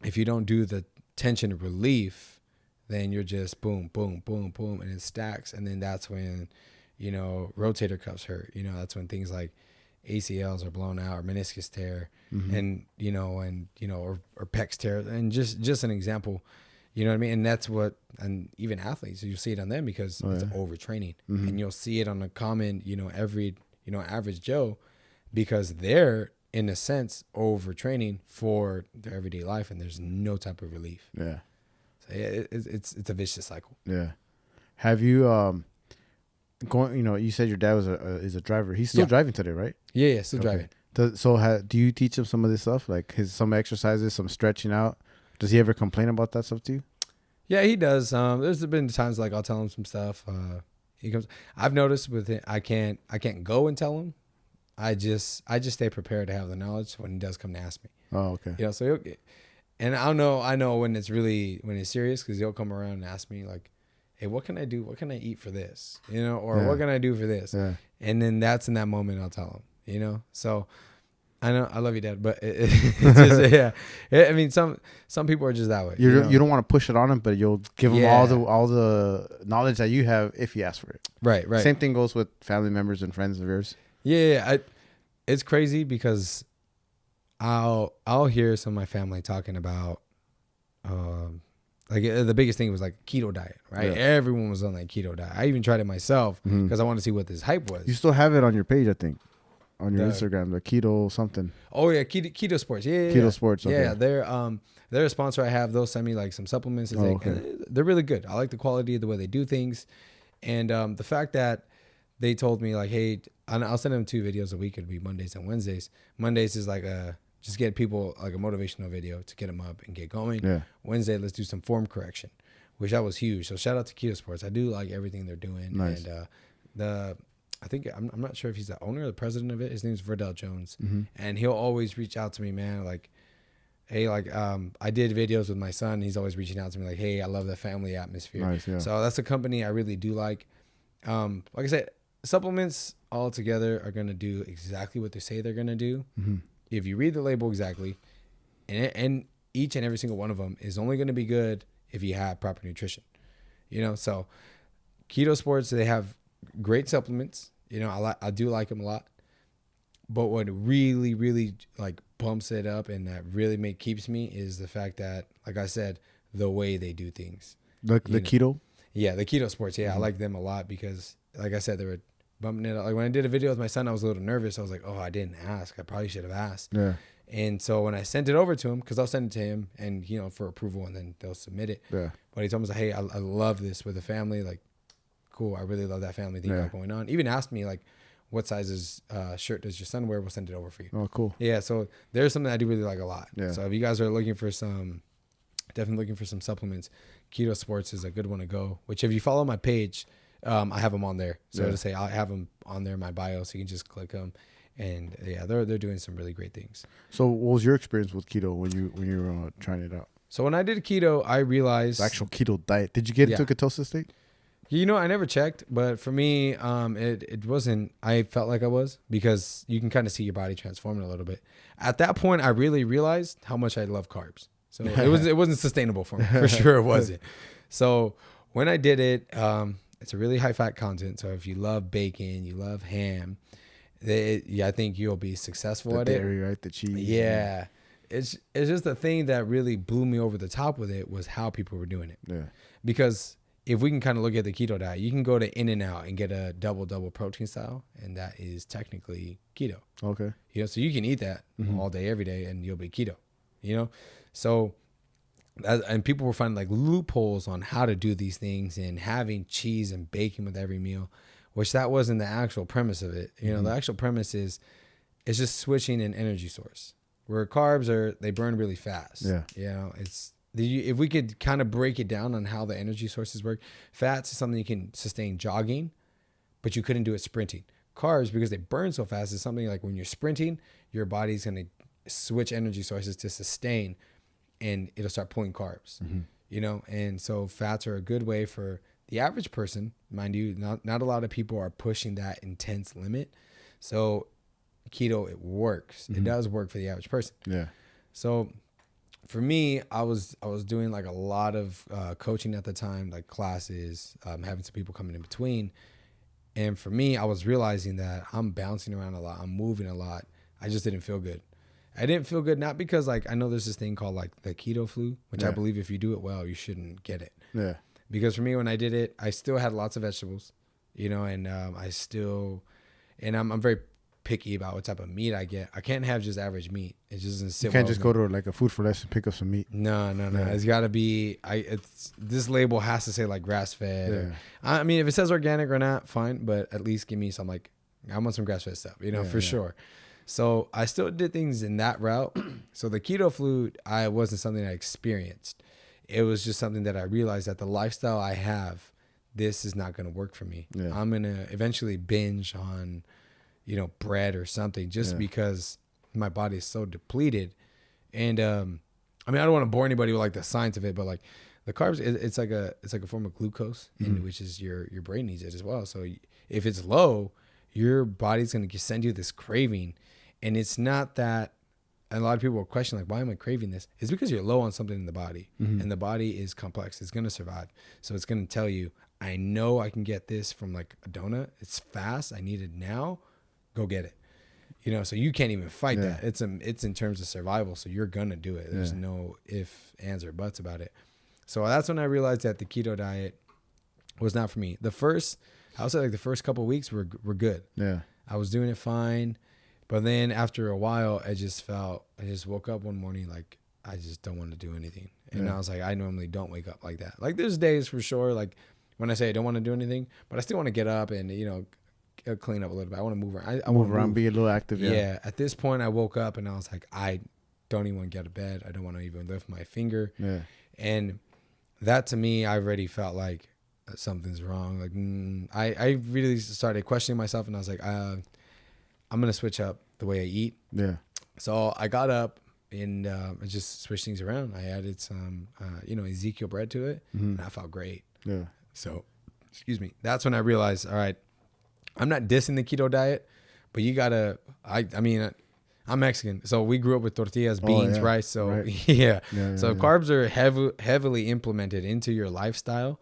Speaker 3: if you don't do the tension relief, then you're just boom, boom, boom, boom, and it stacks. And then that's when, you know, rotator cuffs hurt. You know, that's when things like ACLs are blown out or meniscus tear, and or pecs tear, and just an example. You know what I mean? And that's what, and even athletes, you'll see it on them because it's overtraining, and you'll see it on a common, average Joe, because they're in a sense overtraining for their everyday life, and there's no type of relief.
Speaker 2: Yeah.
Speaker 3: So it's a vicious cycle.
Speaker 2: Yeah. Have you going? You know, you said your dad is a driver. He's still driving today, right?
Speaker 3: Yeah, still driving.
Speaker 2: Do you teach him some of this stuff, like some exercises, some stretching out? Does he ever complain about that stuff to you?
Speaker 3: Yeah, he does. There's been times like I'll tell him some stuff. He comes. I've noticed with it, I can't go and tell him. I just stay prepared to have the knowledge when he does come to ask me.
Speaker 2: Oh, okay.
Speaker 3: You know, so and I know when it's serious, because he'll come around and ask me like, hey, what can I do? What can I eat for this? You know, or what can I do for this? Yeah. And then that's in that moment I'll tell him, you know? So I know I love you, Dad, but it's just, yeah. I mean, some people are just that way.
Speaker 2: You don't want to push it on him, but you'll give him all the knowledge that you have if he asks for it.
Speaker 3: Right.
Speaker 2: Same thing goes with family members and friends of yours.
Speaker 3: Yeah. It's crazy because I'll hear some of my family talking about, like the biggest thing was like keto diet, right? Yeah. Everyone was on that keto diet. I even tried it myself because I wanted to see what this hype was.
Speaker 2: You still have it on your page, I think, on your Instagram, the keto something.
Speaker 3: Oh yeah, keto sports. Yeah,
Speaker 2: keto sports. Okay.
Speaker 3: Yeah, they're a sponsor I have. They'll send me like some supplements. And they're really good. I like the quality of the way they do things, and the fact that they told me like, hey, I'll send them 2 videos a week. It'll be Mondays and Wednesdays. Mondays is like just get people like a motivational video to get them up and get going. Yeah. Wednesday, let's do some form correction, which that was huge. So shout out to Keto Sports. I do like everything they're doing. Nice. And I think I'm not sure if he's the owner or the president of it. His name's Verdell Jones, and he'll always reach out to me, man. Like, hey, I did videos with my son. He's always reaching out to me like, hey, I love the family atmosphere. Nice, yeah. So that's a company I really do like. Like I said, supplements all together are gonna do exactly what they say they're gonna do. If you read the label exactly, and each and every single one of them is only going to be good if you have proper nutrition, you know? So Keto Sports, they have great supplements, you know, I do like them a lot, but what really, really like pumps it up and that really keeps me is the fact that, like I said, the way they do things.
Speaker 2: The keto?
Speaker 3: Yeah. The Keto Sports. Yeah. I like them a lot because, like I said, they were bumping it up. Like when I did a video with my son, I was a little nervous. I was like, oh, I didn't ask. I probably should have asked. Yeah. And so when I sent it over to him, because I'll send it to him and, you know, for approval, and then they'll submit it. Yeah. But he told me, like, hey, I love this with the family. Like, cool. I really love that family thing going on. Even asked me, like, what sizes shirt does your son wear? We'll send it over for you.
Speaker 2: Oh, cool.
Speaker 3: Yeah. So there's something I do really like a lot. Yeah. So if you guys are definitely looking for some supplements, Keto Sports is a good one to go, which if you follow my page, I have them on there. So to say, I have them on there in my bio, so you can just click them. And yeah, they're doing some really great things.
Speaker 2: So what was your experience with keto when you were trying it out?
Speaker 3: So when I did keto, I realized
Speaker 2: the actual keto diet. Did you get into a ketosis state?
Speaker 3: You know, I never checked, but for me, it wasn't. I felt like I was, because you can kind of see your body transforming a little bit. At that point, I really realized how much I love carbs. So it wasn't sustainable for me. For sure, it wasn't. So when I did it, it's a really high fat content. So if you love bacon, you love ham, I think you'll be successful at
Speaker 2: dairy,
Speaker 3: it.
Speaker 2: Right? The cheese.
Speaker 3: Yeah. It's just the thing that really blew me over the top with it was how people were doing it. Yeah. Because if we can kind of look at the keto diet, you can go to In-N-Out and get a double protein style, and that is technically keto. Okay. You know, so you can eat that all day, every day, and you'll be keto. You know, so and people were finding like loopholes on how to do these things and having cheese and bacon with every meal, which that wasn't the actual premise of it. You know, the actual premise is it's just switching an energy source, where carbs they burn really fast. Yeah. You know, if we could kind of break it down on how the energy sources work, fats is something you can sustain jogging, but you couldn't do it sprinting. Carbs, because they burn so fast, is something like when you're sprinting, your body's going to switch energy sources to sustain, and it'll start pulling carbs. you know, and so fats are a good way for the average person, mind you. Not a lot of people are pushing that intense limit, so keto, it works. It does work for the average person.
Speaker 2: Yeah.
Speaker 3: So for me, I was doing like a lot of coaching at the time, like classes, having some people coming in between. And for me, I was realizing that I'm bouncing around a lot. I'm moving a lot. I just didn't feel good. I didn't feel good, not because like I know there's this thing called like the keto flu, which I believe if you do it well, you shouldn't get it.
Speaker 2: Yeah.
Speaker 3: Because for me, when I did it, I still had lots of vegetables, you know, and I'm very picky about what type of meat I get. I can't have just average meat. It just doesn't sit.
Speaker 2: You can't
Speaker 3: well
Speaker 2: just go to like a food for less and pick up some meat.
Speaker 3: No.
Speaker 2: Yeah.
Speaker 3: It's got to be. This label has to say like grass fed. I mean, if it says organic or not, fine. But at least give me some like I want some grass fed stuff, you know, for sure. So I still did things in that route. So the keto flu, I wasn't something I experienced. It was just something that I realized that the lifestyle I have, this is not going to work for me.
Speaker 2: Yeah.
Speaker 3: I'm going to eventually binge on, you know, bread or something just because my body is so depleted. And I mean, I don't want to bore anybody with like the science of it, but like the carbs, it's like a form of glucose, which is your brain needs it as well. So if it's low, your body's going to send you this craving. And it's not that. And a lot of people will question, like, why am I craving this? It's because you're low on something in the body. And the body is complex. It's going to survive. So it's going to tell you, I know I can get this from like a donut. It's fast. I need it now. Go get it. You know, so you can't even fight that. It's in terms of survival. So you're going to do it. There's no ifs, ands, or buts about it. So that's when I realized that the keto diet was not for me. I would say like the first couple of weeks were good.
Speaker 2: Yeah.
Speaker 3: I was doing it fine. But then after a while, I just woke up one morning like I just don't want to do anything. And I was like, I normally don't wake up like that. Like there's days for sure, like when I say I don't want to do anything, but I still want to get up and, you know, clean up a little bit. I want to move around. I
Speaker 2: move around, be a little active.
Speaker 3: Yeah. At this point, I woke up and I was like, I don't even want to get out of bed. I don't want to even lift my finger.
Speaker 2: Yeah.
Speaker 3: And that to me, I already felt like something's wrong. Like I really started questioning myself and I was like, I'm going to switch up the way I eat.
Speaker 2: Yeah.
Speaker 3: So I got up and I just switched things around. I added some, Ezekiel bread to it and I felt great.
Speaker 2: Yeah.
Speaker 3: So, excuse me. That's when I realized, all right, I'm not dissing the keto diet, but you got to, I mean, I'm Mexican. So we grew up with tortillas, beans, rice. So so carbs are heavily implemented into your lifestyle.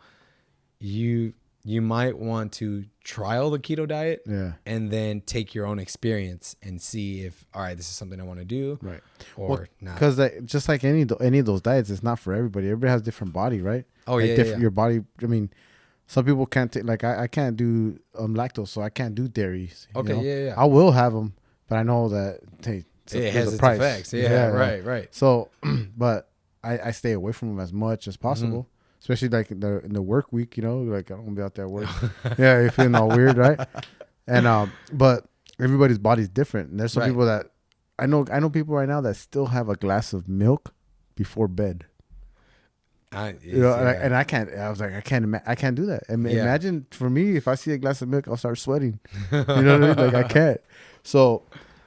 Speaker 3: You might want to trial the keto diet and then take your own experience and see if, all right, this is something I want to do or not.
Speaker 2: Because just like any of those diets, it's not for everybody. Everybody has a different body, right?
Speaker 3: Oh,
Speaker 2: like
Speaker 3: yeah.
Speaker 2: Your body, I mean, some people can't take, like I can't do lactose, so I can't do dairies.
Speaker 3: Okay,
Speaker 2: I will have them, but I know that, hey,
Speaker 3: it has its
Speaker 2: price.
Speaker 3: effects. Yeah, right.
Speaker 2: So, but I stay away from them as much as possible. Especially like in the work week, you know, like I don't want to be out there at work. Yeah, you're feeling all weird, right? And but everybody's body's different. And there's some people that I know people right now that still have a glass of milk before bed. And I can't. I was like, I can't do that. And imagine for me, if I see a glass of milk, I'll start sweating. You know what I mean? Like I can't. So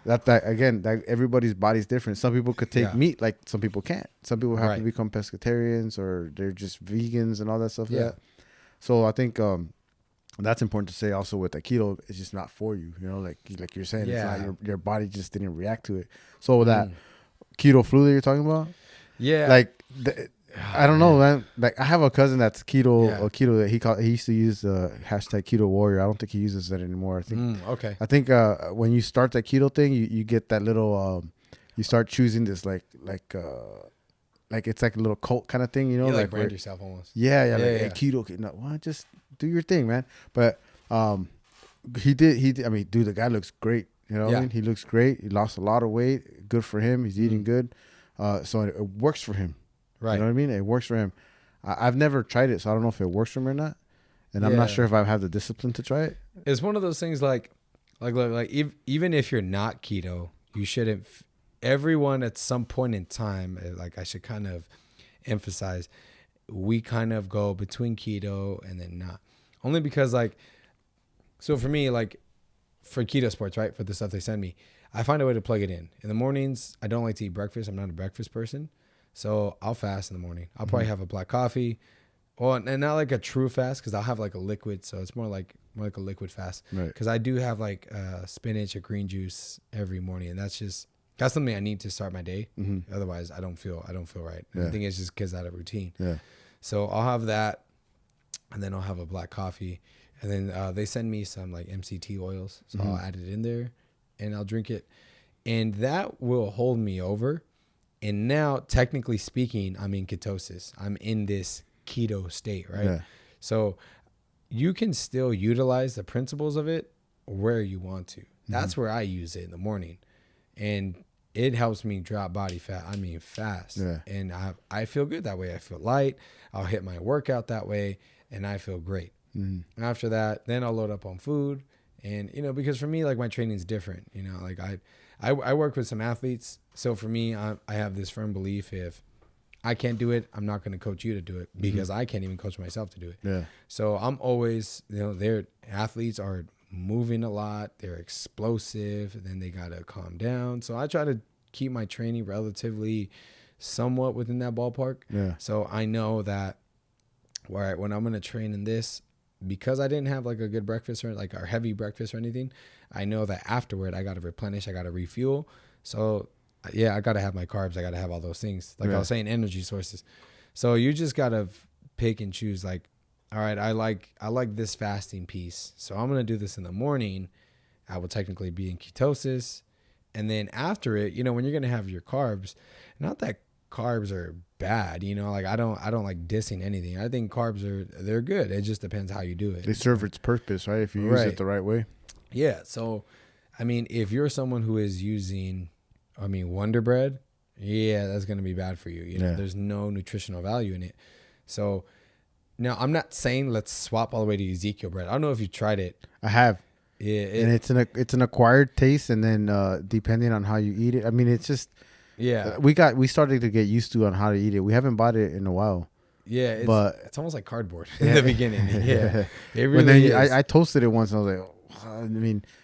Speaker 2: that again, that everybody's body's different. Some people could take meat, like some people can't. Some people have to become pescatarians or they're just vegans and all that stuff. Yeah. So I think that's important to say. Also, with the keto, it's just not for you. You know, like you're saying, it's not your body just didn't react to it. So that keto flu that you're talking about, like. I don't know, man. Like I have a cousin that's keto. Keto that he used to use the hashtag Keto Warrior. I don't think he uses that anymore. I think. I think when you start that keto thing, you get that little. You start choosing this like it's like a little cult kind of thing, you know,
Speaker 3: you like brand yourself almost.
Speaker 2: Hey, keto. No, well, just do your thing, man. But he did. I mean, dude, the guy looks great. You know what I mean? He looks great. He lost a lot of weight. Good for him. He's eating good. So it works for him. Right. You know what I mean? It works for him. I've never tried it, so I don't know if it works for him or not. And I'm not sure if I have the discipline to try it.
Speaker 3: It's one of those things like even if you're not keto, you shouldn't. Everyone at some point in time, like I should kind of emphasize, we kind of go between keto and then not. Only because so for me, like for keto sports, right? For the stuff they send me, I find a way to plug it in. In the mornings, I don't like to eat breakfast. I'm not a breakfast person. So I'll fast in the morning. I'll probably have a black coffee. Well, and not like a true fast because I'll have like a liquid. So it's more like a liquid fast.
Speaker 2: Right.
Speaker 3: Because I do have like spinach or green juice every morning. And that's something I need to start my day. Otherwise, I don't feel right.
Speaker 2: Yeah.
Speaker 3: I think it's just because out of routine.
Speaker 2: Yeah.
Speaker 3: So I'll have that. And then I'll have a black coffee. And then they send me some like MCT oils. So I'll add it in there and I'll drink it. And that will hold me over. And now, technically speaking, I'm in ketosis. I'm in this keto state, right?
Speaker 2: Yeah.
Speaker 3: So you can still utilize the principles of it where you want to. That's where I use it in the morning. And it helps me drop body fat. I mean, fast.
Speaker 2: Yeah.
Speaker 3: And I feel good that way. I feel light. I'll hit my workout that way and I feel great. After that, then I'll load up on food. And, because for me, like my training is different, like I work with some athletes. So for me, I have this firm belief if I can't do it, I'm not going to coach you to do it because I can't even coach myself to do it.
Speaker 2: Yeah.
Speaker 3: So I'm always, their athletes are moving a lot. They're explosive. And then they got to calm down. So I try to keep my training relatively somewhat within that ballpark.
Speaker 2: Yeah.
Speaker 3: So I know that, all right, when I'm going to train in this, because I didn't have like a good breakfast or like a heavy breakfast or anything, I know that afterward I got to replenish, I got to refuel. So yeah, I got to have my carbs. I got to have all those things. Like I was saying, energy sources. So you just got to pick and choose like, all right, I like this fasting piece. So I'm going to do this in the morning. I will technically be in ketosis. And then after it, when you're going to have your carbs, not that carbs are bad, like I don't like dissing anything. I think carbs they're good. It just depends how you do it.
Speaker 2: They serve its purpose, right? If you use it the right way.
Speaker 3: Yeah. So, I mean, if you're someone who is using, Wonder Bread, yeah, that's going to be bad for you. There's no nutritional value in it. So now I'm not saying let's swap all the way to Ezekiel bread. I don't know if you tried it.
Speaker 2: I have.
Speaker 3: Yeah.
Speaker 2: And it's an acquired taste. And then depending on how you eat it, it's just,
Speaker 3: yeah,
Speaker 2: we started to get used to on how to eat it. We haven't bought it in a while.
Speaker 3: Yeah, it's almost like cardboard in
Speaker 2: Yeah.
Speaker 3: the beginning. Yeah, it really
Speaker 2: But then
Speaker 3: is.
Speaker 2: I toasted it once and I was like,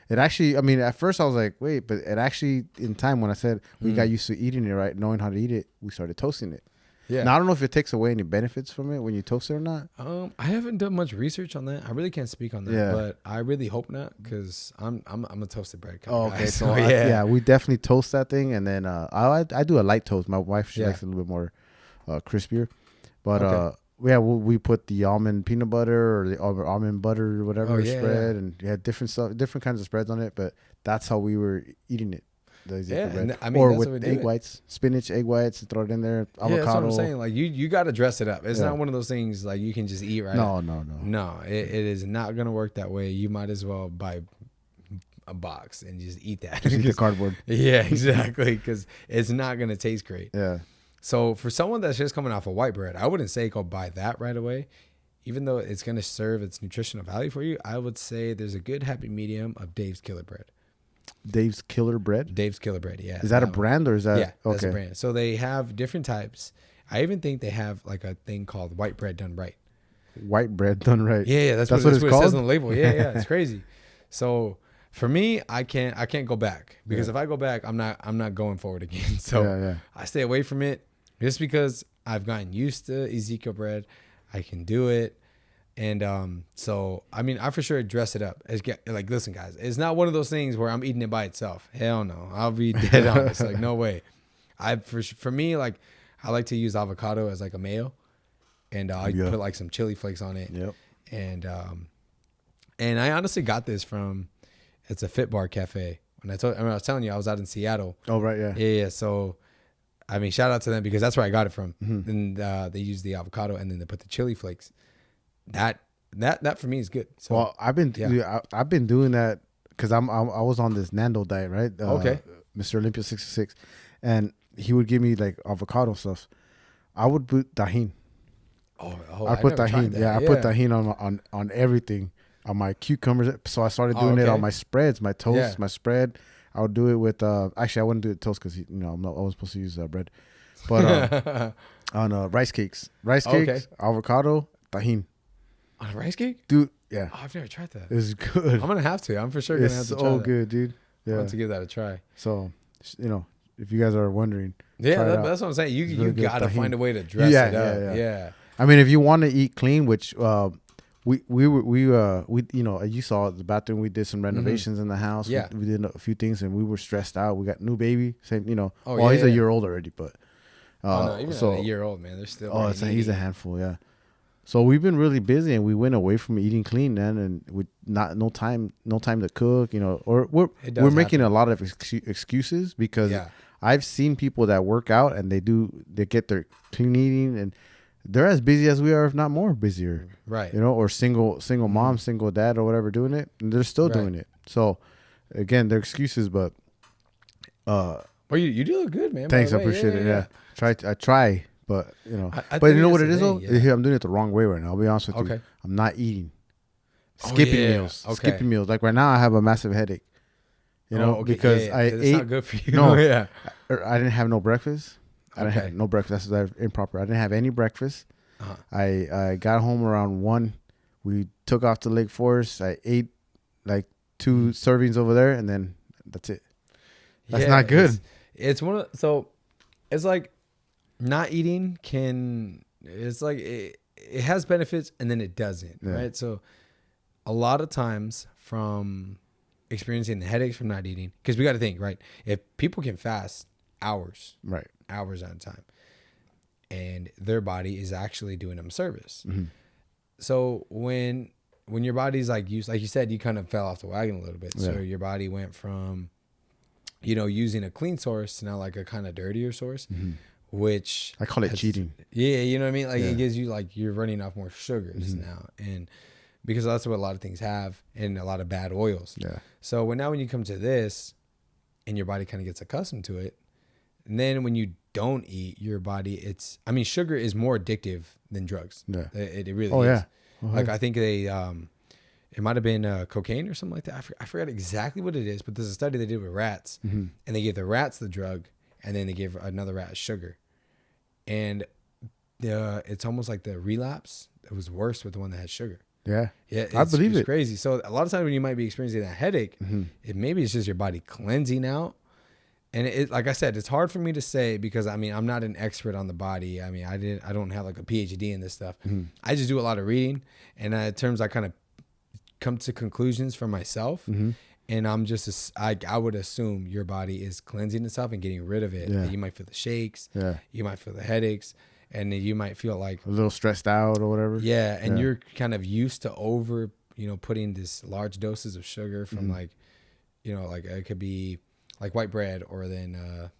Speaker 2: it actually, at first I was like, wait, but it actually, in time when I said we got used to eating it, right, knowing how to eat it, we started toasting it.
Speaker 3: Yeah.
Speaker 2: Now I don't know if it takes away any benefits from it when you toast it or not.
Speaker 3: I haven't done much research on that. I really can't speak on that,
Speaker 2: Yeah.
Speaker 3: but I really hope not because I'm a toasted bread kind
Speaker 2: Oh,
Speaker 3: of guy.
Speaker 2: okay. So
Speaker 3: yeah.
Speaker 2: we definitely toast that thing, and then I do a light toast. My wife she likes it a little bit more crispier, but
Speaker 3: Okay.
Speaker 2: we put the almond peanut butter or the almond butter or whatever spread, and different stuff, different kinds of spreads on it. But that's how we were eating it.
Speaker 3: Yeah,
Speaker 2: bread.
Speaker 3: and
Speaker 2: or
Speaker 3: that's
Speaker 2: with
Speaker 3: what we
Speaker 2: egg
Speaker 3: do
Speaker 2: whites, spinach, egg whites, throw it in there. Avocado.
Speaker 3: Yeah, that's what I'm saying. Like you got to dress it up. It's not one of those things like you can just eat right.
Speaker 2: No.
Speaker 3: It is not gonna work that way. You might as well buy a box and just eat that.
Speaker 2: Just eat the cardboard.
Speaker 3: Yeah, exactly. Because it's not gonna taste great.
Speaker 2: Yeah.
Speaker 3: So for someone that's just coming off of white bread, I wouldn't say go buy that right away. Even though it's gonna serve its nutritional value for you, I would say there's a good happy medium of Dave's Killer Bread.
Speaker 2: Dave's Killer Bread?
Speaker 3: Dave's Killer Bread, yeah.
Speaker 2: Is that a brand or is that?
Speaker 3: Yeah, that's a brand. So they have different types. I even think they have like a thing called white bread done right.
Speaker 2: White bread done right.
Speaker 3: Yeah, that's what it says on the label. Yeah, it's crazy. So for me, I can't go back because if I go back, I'm not going forward again. So I stay away from it just because I've gotten used to Ezekiel bread. I can do it. And so I for sure dress it up. Like, listen, guys, it's not one of those things where I'm eating it by itself. Hell no, I'll be dead honest. Like, no way. For me, like, I like to use avocado as like a mayo, and I put like some chili flakes on it.
Speaker 2: Yep.
Speaker 3: And I honestly got this from it's a Fit Bar Cafe. I was telling you I was out in Seattle.
Speaker 2: Oh right, yeah.
Speaker 3: Yeah. So shout out to them because that's where I got it from. And they use the avocado and then they put the chili flakes. That for me is good. So,
Speaker 2: well, I've been doing that because I was on this Nando diet, right?
Speaker 3: Okay.
Speaker 2: Mr. Olympia 66, and he would give me like avocado stuff. I would put tahini. I put tahini. Yeah, I put tahini on everything, on my cucumbers. So I started doing it on my spreads, my toast, my spread. I would do it with actually I wouldn't do it toast because I wasn't supposed to use bread, but on rice cakes, avocado, tahini.
Speaker 3: On a rice cake?
Speaker 2: Dude, yeah.
Speaker 3: Oh, I've never tried that.
Speaker 2: It's good.
Speaker 3: I'm going to have to. I'm for sure going to have to try that.
Speaker 2: It's so good, dude. Yeah.
Speaker 3: I want to give that a try.
Speaker 2: So, if you guys are wondering,
Speaker 3: Yeah,
Speaker 2: Try it out.
Speaker 3: that's what I'm saying. You
Speaker 2: really good
Speaker 3: gotta
Speaker 2: tahini.
Speaker 3: find a way to dress it up. Yeah.
Speaker 2: I mean, if you want to eat clean, which we you know, you saw the bathroom. We did some renovations in the house.
Speaker 3: Yeah.
Speaker 2: We did a few things, and we were stressed out. We got new baby. Same, you know.
Speaker 3: Oh,
Speaker 2: well,
Speaker 3: yeah,
Speaker 2: he's a
Speaker 3: yeah.
Speaker 2: year old already, but
Speaker 3: No, even at a year old, man, they're still.
Speaker 2: Oh, he's a handful. Yeah. So we've been really busy, and we went away from eating clean then, and we no time to cook, you know, or we're making a lot of excuses because I've seen people that work out and they get their clean eating, and they're as busy as we are, if not more busier,
Speaker 3: right?
Speaker 2: You know, or single mom, single dad, or whatever doing it, and they're still doing it. So again, they're excuses, but
Speaker 3: well, you do look good, man.
Speaker 2: Thanks, I appreciate it. Yeah, I try. But you know, but you know what it is though. Yeah. I'm doing it the wrong way right now. I'll be honest with you. I'm not eating, skipping meals, skipping meals. Like right now, I have a massive headache. You know, because I ate. It's
Speaker 3: not good for you.
Speaker 2: No,
Speaker 3: I
Speaker 2: didn't have no breakfast. I didn't have no breakfast. That's improper. I didn't have any breakfast. I got home around 1. We took off to Lake Forest. I ate like 2 servings over there, and then that's it. That's not good.
Speaker 3: It's one of it's like. Not eating it's like it has benefits and then it doesn't, right? So a lot of times from experiencing the headaches from not eating, because we got to think, right? If people can fast hours at a time, and their body is actually doing them service. Mm-hmm. So when your body's like you said, you kind of fell off the wagon a little bit. So your body went from, you know, using a clean source to now like a kind of dirtier source. Mm-hmm. Which
Speaker 2: I call it cheating.
Speaker 3: Yeah, you know what I mean? Like it gives you like you're running off more sugars now. And because that's what a lot of things have, and a lot of bad oils. Yeah. So when you come to this and your body kind of gets accustomed to it, and then when you don't eat, your body sugar is more addictive than drugs. Yeah. It really is. Yeah. Uh-huh. Like I think they it might have been cocaine or something like that. I forgot exactly what it is, but there's a study they did with rats, and they gave the rats the drug, and then they gave another rat sugar. And it's almost like the relapse. It was worse with the one that had sugar. Yeah, I believe it's crazy. So a lot of times when you might be experiencing that headache, maybe it's just your body cleansing out. And it, like I said, it's hard for me to say because I'm not an expert on the body. I don't have like a PhD in this stuff. I just do a lot of reading, and in terms I kind of come to conclusions for myself. And I'm just, I would assume your body is cleansing itself and getting rid of it. Yeah. You might feel the shakes. Yeah. You might feel the headaches. And then you might feel like
Speaker 2: a little stressed out or whatever.
Speaker 3: Yeah. And you're kind of used to putting this large doses of sugar from like, you know, like it could be like white bread or then,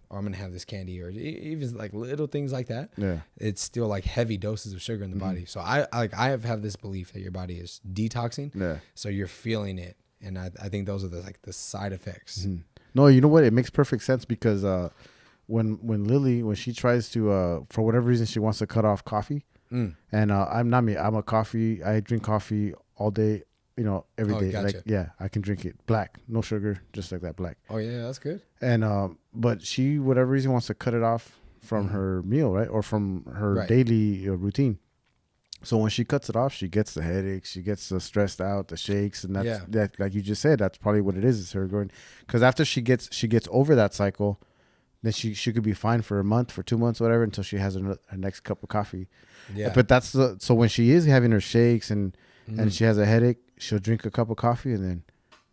Speaker 3: or I'm going to have this candy or even like little things like that. Yeah. It's still like heavy doses of sugar in the body. So I have this belief that your body is detoxing. Yeah. So you're feeling it. And I think those are the side effects.
Speaker 2: No, you know what? It makes perfect sense because when Lily, when she tries to, for whatever reason, she wants to cut off coffee. And I'm not me. I'm a coffee. I drink coffee all day, you know, every day. Gotcha. Like, I can drink it black, no sugar, just like that, black.
Speaker 3: Oh, yeah, that's good.
Speaker 2: And but she, whatever reason, wants to cut it off from her meal, right? Or from her daily routine. So when she cuts it off, she gets the headaches, she gets the stressed out, the shakes, and that, like you just said, that's probably what it is. It's her going, because after she gets over that cycle, then she could be fine for a month, for 2 months, whatever, until she has her next cup of coffee. Yeah. But that's so when she is having her shakes and she has a headache, she'll drink a cup of coffee and then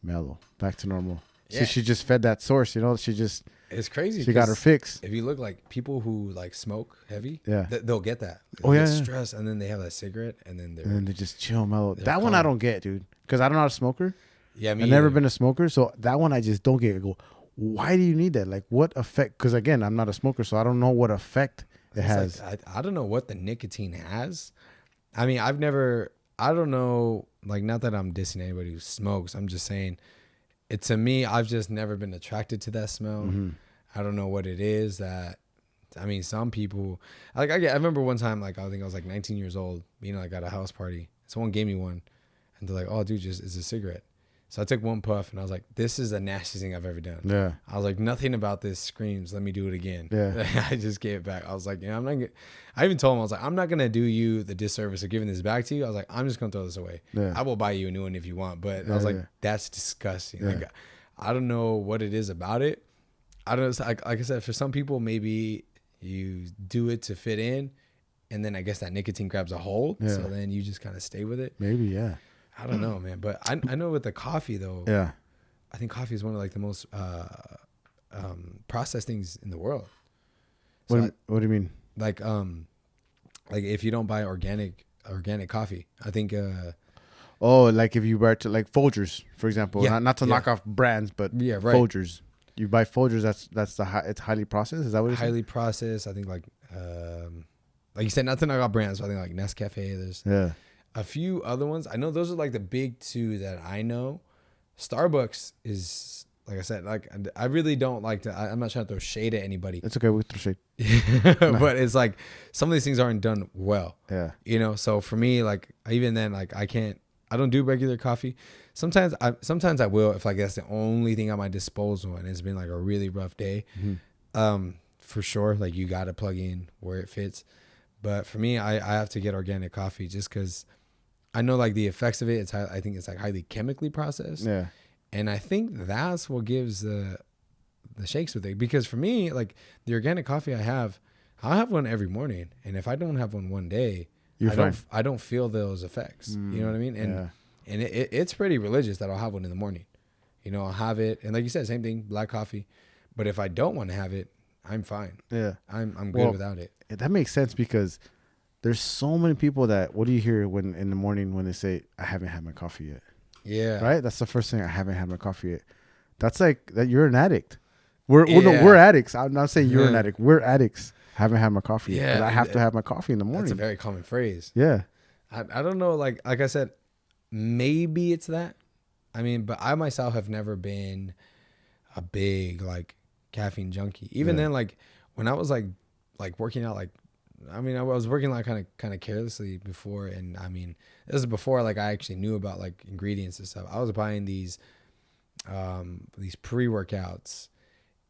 Speaker 2: mellow back to normal. Yeah. So she just fed that source, you know.
Speaker 3: It's crazy.
Speaker 2: She got her fix.
Speaker 3: If you look like people who like smoke heavy, they'll get that.
Speaker 2: They'll get
Speaker 3: stress, and then they have that cigarette, and then
Speaker 2: they just chill, mellow. That calm. One I don't get, dude, because I'm not a smoker.
Speaker 3: Yeah,
Speaker 2: I've never been a smoker, so that one I just don't get. I go, why do you need that? Like, what effect? Because again, I'm not a smoker, so I don't know what effect it has.
Speaker 3: Like, I don't know what the nicotine has. I mean, I don't know. Like, not that I'm dissing anybody who smokes. I'm just saying. To me, I've just never been attracted to that smell. I don't know what it is that, I mean, some people, like I remember one time, like I think I was like 19 years old, you know, like at a house party. Someone gave me one, and they're like, "Oh, dude, it's a cigarette." So I took one puff, and I was like, "This is the nastiest thing I've ever done." Yeah. I was like, "Nothing about this screams, let me do it again." Yeah. I just gave it back. I was like, "Yeah, I'm not." I even told him, I was like, "I'm not gonna do you the disservice of giving this back to you." I was like, "I'm just gonna throw this away. Yeah. I will buy you a new one if you want." But I was like, "That's disgusting." Yeah. Like, I don't know what it is about it. I don't know. Like I said, for some people, maybe you do it to fit in, and then I guess that nicotine grabs a hold.
Speaker 2: Yeah.
Speaker 3: So then you just kind of stay with it.
Speaker 2: Maybe, yeah.
Speaker 3: I don't know, man. But I know with the coffee though.
Speaker 2: Yeah.
Speaker 3: I think coffee is one of like the most processed things in the world. So
Speaker 2: what do you mean?
Speaker 3: like if you don't buy organic coffee, I think
Speaker 2: like if you buy to like Folgers, for example, not to knock off brands, but Folgers. You buy Folgers, that's it's highly processed. Is that what it's
Speaker 3: highly processed? I think like you said, not to knock off brands, but I think like Nescafe. There's a few other ones. I know those are like the big two that I know. Starbucks is, like I said, like I really don't like to. I'm not trying to throw shade at anybody.
Speaker 2: It's okay, we throw shade.
Speaker 3: But it's like some of these things aren't done well.
Speaker 2: Yeah.
Speaker 3: You know, so for me, like even then, like I don't do regular coffee. Sometimes I will if like that's the only thing at my disposal and it's been like a really rough day. Mm-hmm. For sure, like you got to plug in where it fits. But for me, I have to get organic coffee just because I know like the effects of it. I think it's like highly chemically processed.
Speaker 2: Yeah.
Speaker 3: And I think that's what gives the shakes with it. Because for me, like the organic coffee I'll have one every morning. And if I don't have one day, I don't feel those effects. You know what I mean? And it's pretty religious that I'll have one in the morning. You know, I'll have it. And like you said, same thing, black coffee. But if I don't want to have it, I'm fine.
Speaker 2: Yeah.
Speaker 3: I'm good without it.
Speaker 2: That makes sense because there's so many people that, what do you hear when in the morning when they say, I haven't had my coffee yet?
Speaker 3: Yeah.
Speaker 2: Right? That's the first thing. I haven't had my coffee yet. That's like that you're an addict. We're addicts. I'm not saying you're an addict. We're addicts. Haven't had my coffee yet. But I have to have my coffee in the morning.
Speaker 3: That's a very common phrase.
Speaker 2: Yeah.
Speaker 3: I don't know. Like I said, maybe it's that. I mean, but I myself have never been a big like caffeine junkie. Even then, like when I was like working out, like I mean, I was working like kind of carelessly before, and I mean, this is before like I actually knew about like ingredients and stuff. I was buying these pre-workouts,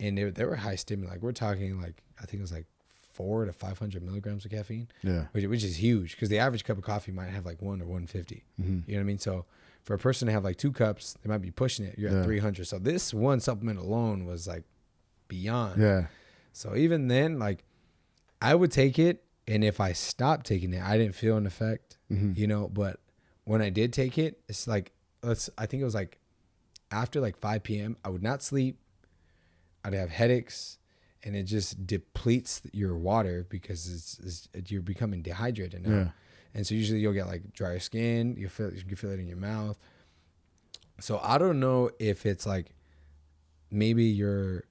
Speaker 3: and they were high stimulant. Like we're talking like I think it was like 400 to 500 milligrams of caffeine.
Speaker 2: Yeah,
Speaker 3: which is huge because the average cup of coffee might have like 1 or 150. Mm-hmm. You know what I mean? So for a person to have like 2 cups, they might be pushing it. You're at 300. So this one supplement alone was like beyond.
Speaker 2: Yeah.
Speaker 3: So even then, like I would take it, and if I stopped taking it, I didn't feel an effect. Mm-hmm. You know, but when I did take it, it's like I think it was like after like 5 p.m. I would not sleep. I'd have headaches, and it just depletes your water because you're becoming dehydrated now. Yeah. And so usually you'll get like drier skin. You can feel it in your mouth. So I don't know if it's like maybe you're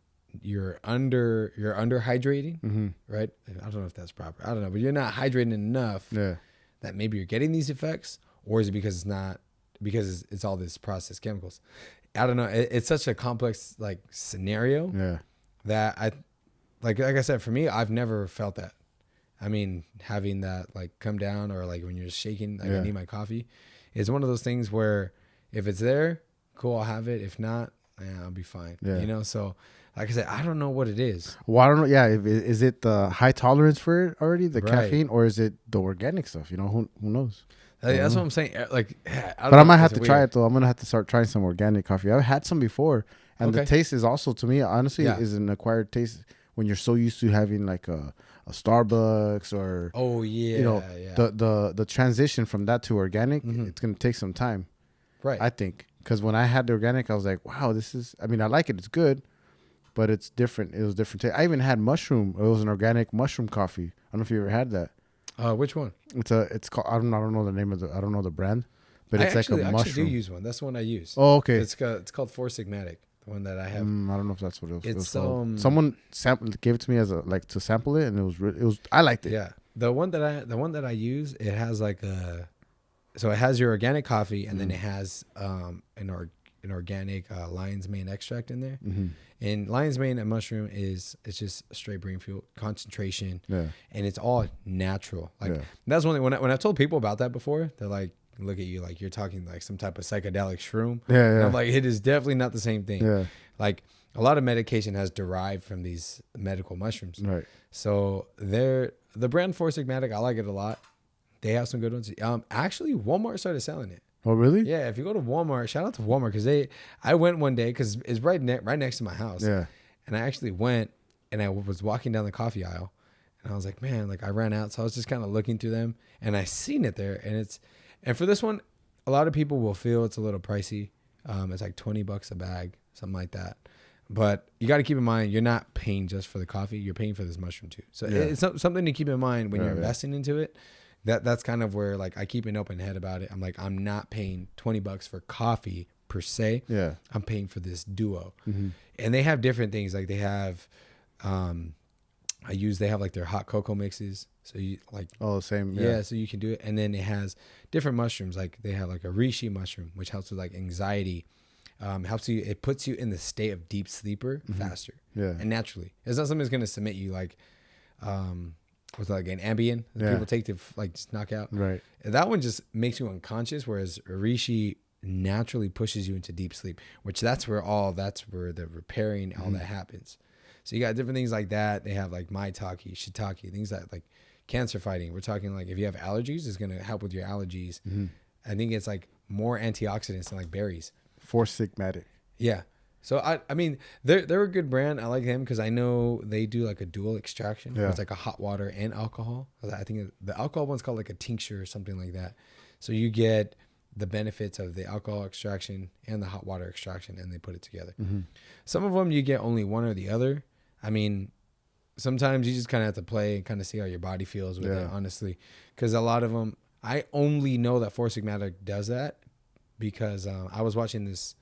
Speaker 3: under hydrating, mm-hmm. right? I don't know if that's proper. I don't know, but you're not hydrating enough that maybe you're getting these effects, or is it because it's all this processed chemicals? I don't know. It's such a complex like scenario that like I said, for me, I've never felt that. I mean, having that like come down, or like when you're just shaking, like I need my coffee, is one of those things where if it's there, cool, I'll have it. If not, I'll be fine. Yeah. You know, so like I said, I don't know what it is.
Speaker 2: Well, I don't know. Yeah, is it the high tolerance for it already, the caffeine, or is it the organic stuff? You know, who knows?
Speaker 3: That's what I'm saying. Like,
Speaker 2: I might have to try it though. I'm gonna have to start trying some organic coffee. I've had some before, and the taste is also, to me, honestly, is an acquired taste when you're so used to having like a Starbucks or you know, the transition from that to organic, it's gonna take some time,
Speaker 3: right?
Speaker 2: I think, because when I had the organic, I was like, wow, this is. I mean, I like it. It's good, but it's different. It was different. I even had mushroom. It was an organic mushroom coffee. I don't know if you ever had that.
Speaker 3: Which one?
Speaker 2: It's called. I don't know the name of I don't know the brand, but it's like a mushroom. I actually do
Speaker 3: use one. That's the one I use.
Speaker 2: Oh, okay.
Speaker 3: It's called Four Sigmatic. The one that I have.
Speaker 2: I don't know if that's what it was. Someone gave it to me as to sample it, and it was. I liked it.
Speaker 3: Yeah, the one that I use, it has like so it has your organic coffee, and then it has an organic lion's mane extract in there. Mm-hmm. And lion's mane and mushroom it's just straight brain fuel concentration, and it's all natural. Like that's one thing. When I've told people about that before, they're like, look at you like you're talking like some type of psychedelic shroom. And I'm like, it is definitely not the same thing. Yeah. Like a lot of medication has derived from these medical mushrooms. Right. So the brand Four Sigmatic, I like it a lot. They have some good ones. Actually, Walmart started selling it.
Speaker 2: Oh, really?
Speaker 3: Yeah. If you go to Walmart, shout out to Walmart, because I went one day because it's right next to my house. Yeah. And I actually went, and I was walking down the coffee aisle, And I was like, man, like I ran out. So I was just kind of looking through them and I seen it there. And for this one, a lot of people will feel it's a little pricey. It's like $20 a bag, something like that. But you got to keep in mind, you're not paying just for the coffee. You're paying for this mushroom too. So it's something to keep in mind when you're investing into it. That's kind of where like I keep an open head about it. I'm like, I'm not paying $20 for coffee per se.
Speaker 2: Yeah.
Speaker 3: I'm paying for this duo. Mm-hmm. And they have different things. Like they have, they have like their hot cocoa mixes. So you like,
Speaker 2: same.
Speaker 3: Yeah. So you can do it. And then it has different mushrooms. Like they have like a reishi mushroom, which helps with like anxiety. It puts you in the state of deep sleeper faster. Yeah. And naturally. It's not something that's going to submit you like, with like an Ambien that people take to like just knock out.
Speaker 2: Right.
Speaker 3: And that one just makes you unconscious, whereas reishi naturally pushes you into deep sleep, which that's where the repairing, all that happens. So you got different things like that. They have like maitake, shiitake, things that like cancer fighting. We're talking like if you have allergies, it's going to help with your allergies. I think it's like more antioxidants than like berries.
Speaker 2: Four Sigmatic.
Speaker 3: Yeah. So I mean they're a good brand. I like them because I know they do like a dual extraction. Yeah. It's like a hot water and alcohol. I think the alcohol one's called like a tincture or something like that. So you get the benefits of the alcohol extraction and the hot water extraction, and they put it together. Some of them you get only one or the other. I mean, sometimes you just kind of have to play and kind of see how your body feels with it, honestly. Because a lot of them, I only know that Four Sigmatic does that because I was watching this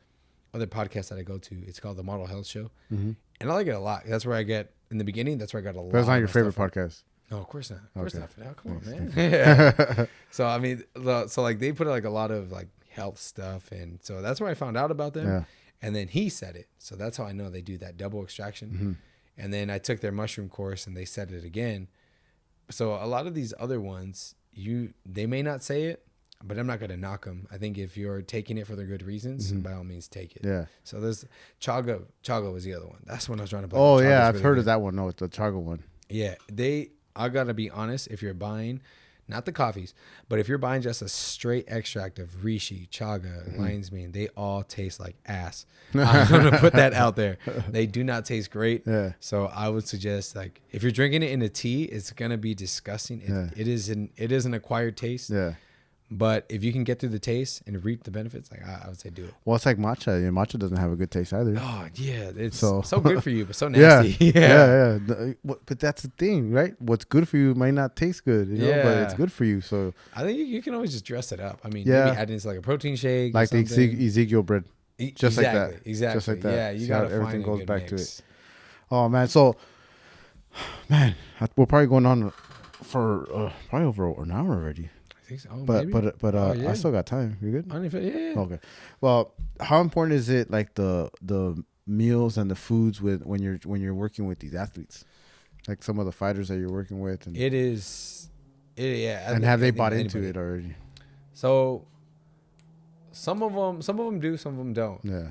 Speaker 3: other podcast that I go to. It's called the Model Health Show. And I like it a lot. That's where I get, in the beginning, that's where I got a lot.
Speaker 2: That's not your favorite podcast.
Speaker 3: No, of course not. Of course not. Now, come on, man. Yeah. So, I mean, like they put like a lot of like health stuff. And so that's where I found out about them. Yeah. And then he said it. So that's how I know they do that double extraction. And then I took their mushroom course and they said it again. So a lot of these other ones, they may not say it, but I'm not going to knock them. I think if you're taking it for the good reasons, by all means, take it. Yeah. So there's chaga. Chaga was the other one. That's when I was trying to play.
Speaker 2: Oh, yeah. I've heard of that one. No, it's the chaga one.
Speaker 3: Yeah. I got to be honest. If you're buying, not the coffees, but if you're buying just a straight extract of reishi, chaga, lion's mane, they all taste like ass. I'm going to put that out there. They do not taste great. Yeah. So I would suggest, like, if you're drinking it in a tea, it's going to be disgusting. It is an acquired taste. Yeah. But if you can get through the taste and reap the benefits, like I would say do it.
Speaker 2: Well, it's like matcha. Yeah, matcha doesn't have a good taste either.
Speaker 3: Oh, yeah. It's so good for you, but so nasty.
Speaker 2: Yeah. But that's the thing, right? What's good for you might not taste good, but it's good for you. So
Speaker 3: I think you can always just dress it up. I mean, maybe add into like a protein shake.
Speaker 2: Like the Ezekiel bread. Just like that.
Speaker 3: Exactly.
Speaker 2: Just like that.
Speaker 3: Yeah, you got to
Speaker 2: everything
Speaker 3: find
Speaker 2: goes back
Speaker 3: mix.
Speaker 2: to it. Oh, man. So, we're probably going on for probably over an hour already. But I still got time. You good?
Speaker 3: Yeah.
Speaker 2: Okay. Well, how important is it, like the meals and the foods when you're working with these athletes, like some of the fighters that you're working with? And
Speaker 3: it is. Yeah.
Speaker 2: And have they bought into it already?
Speaker 3: So some of them do, some of them don't. Yeah.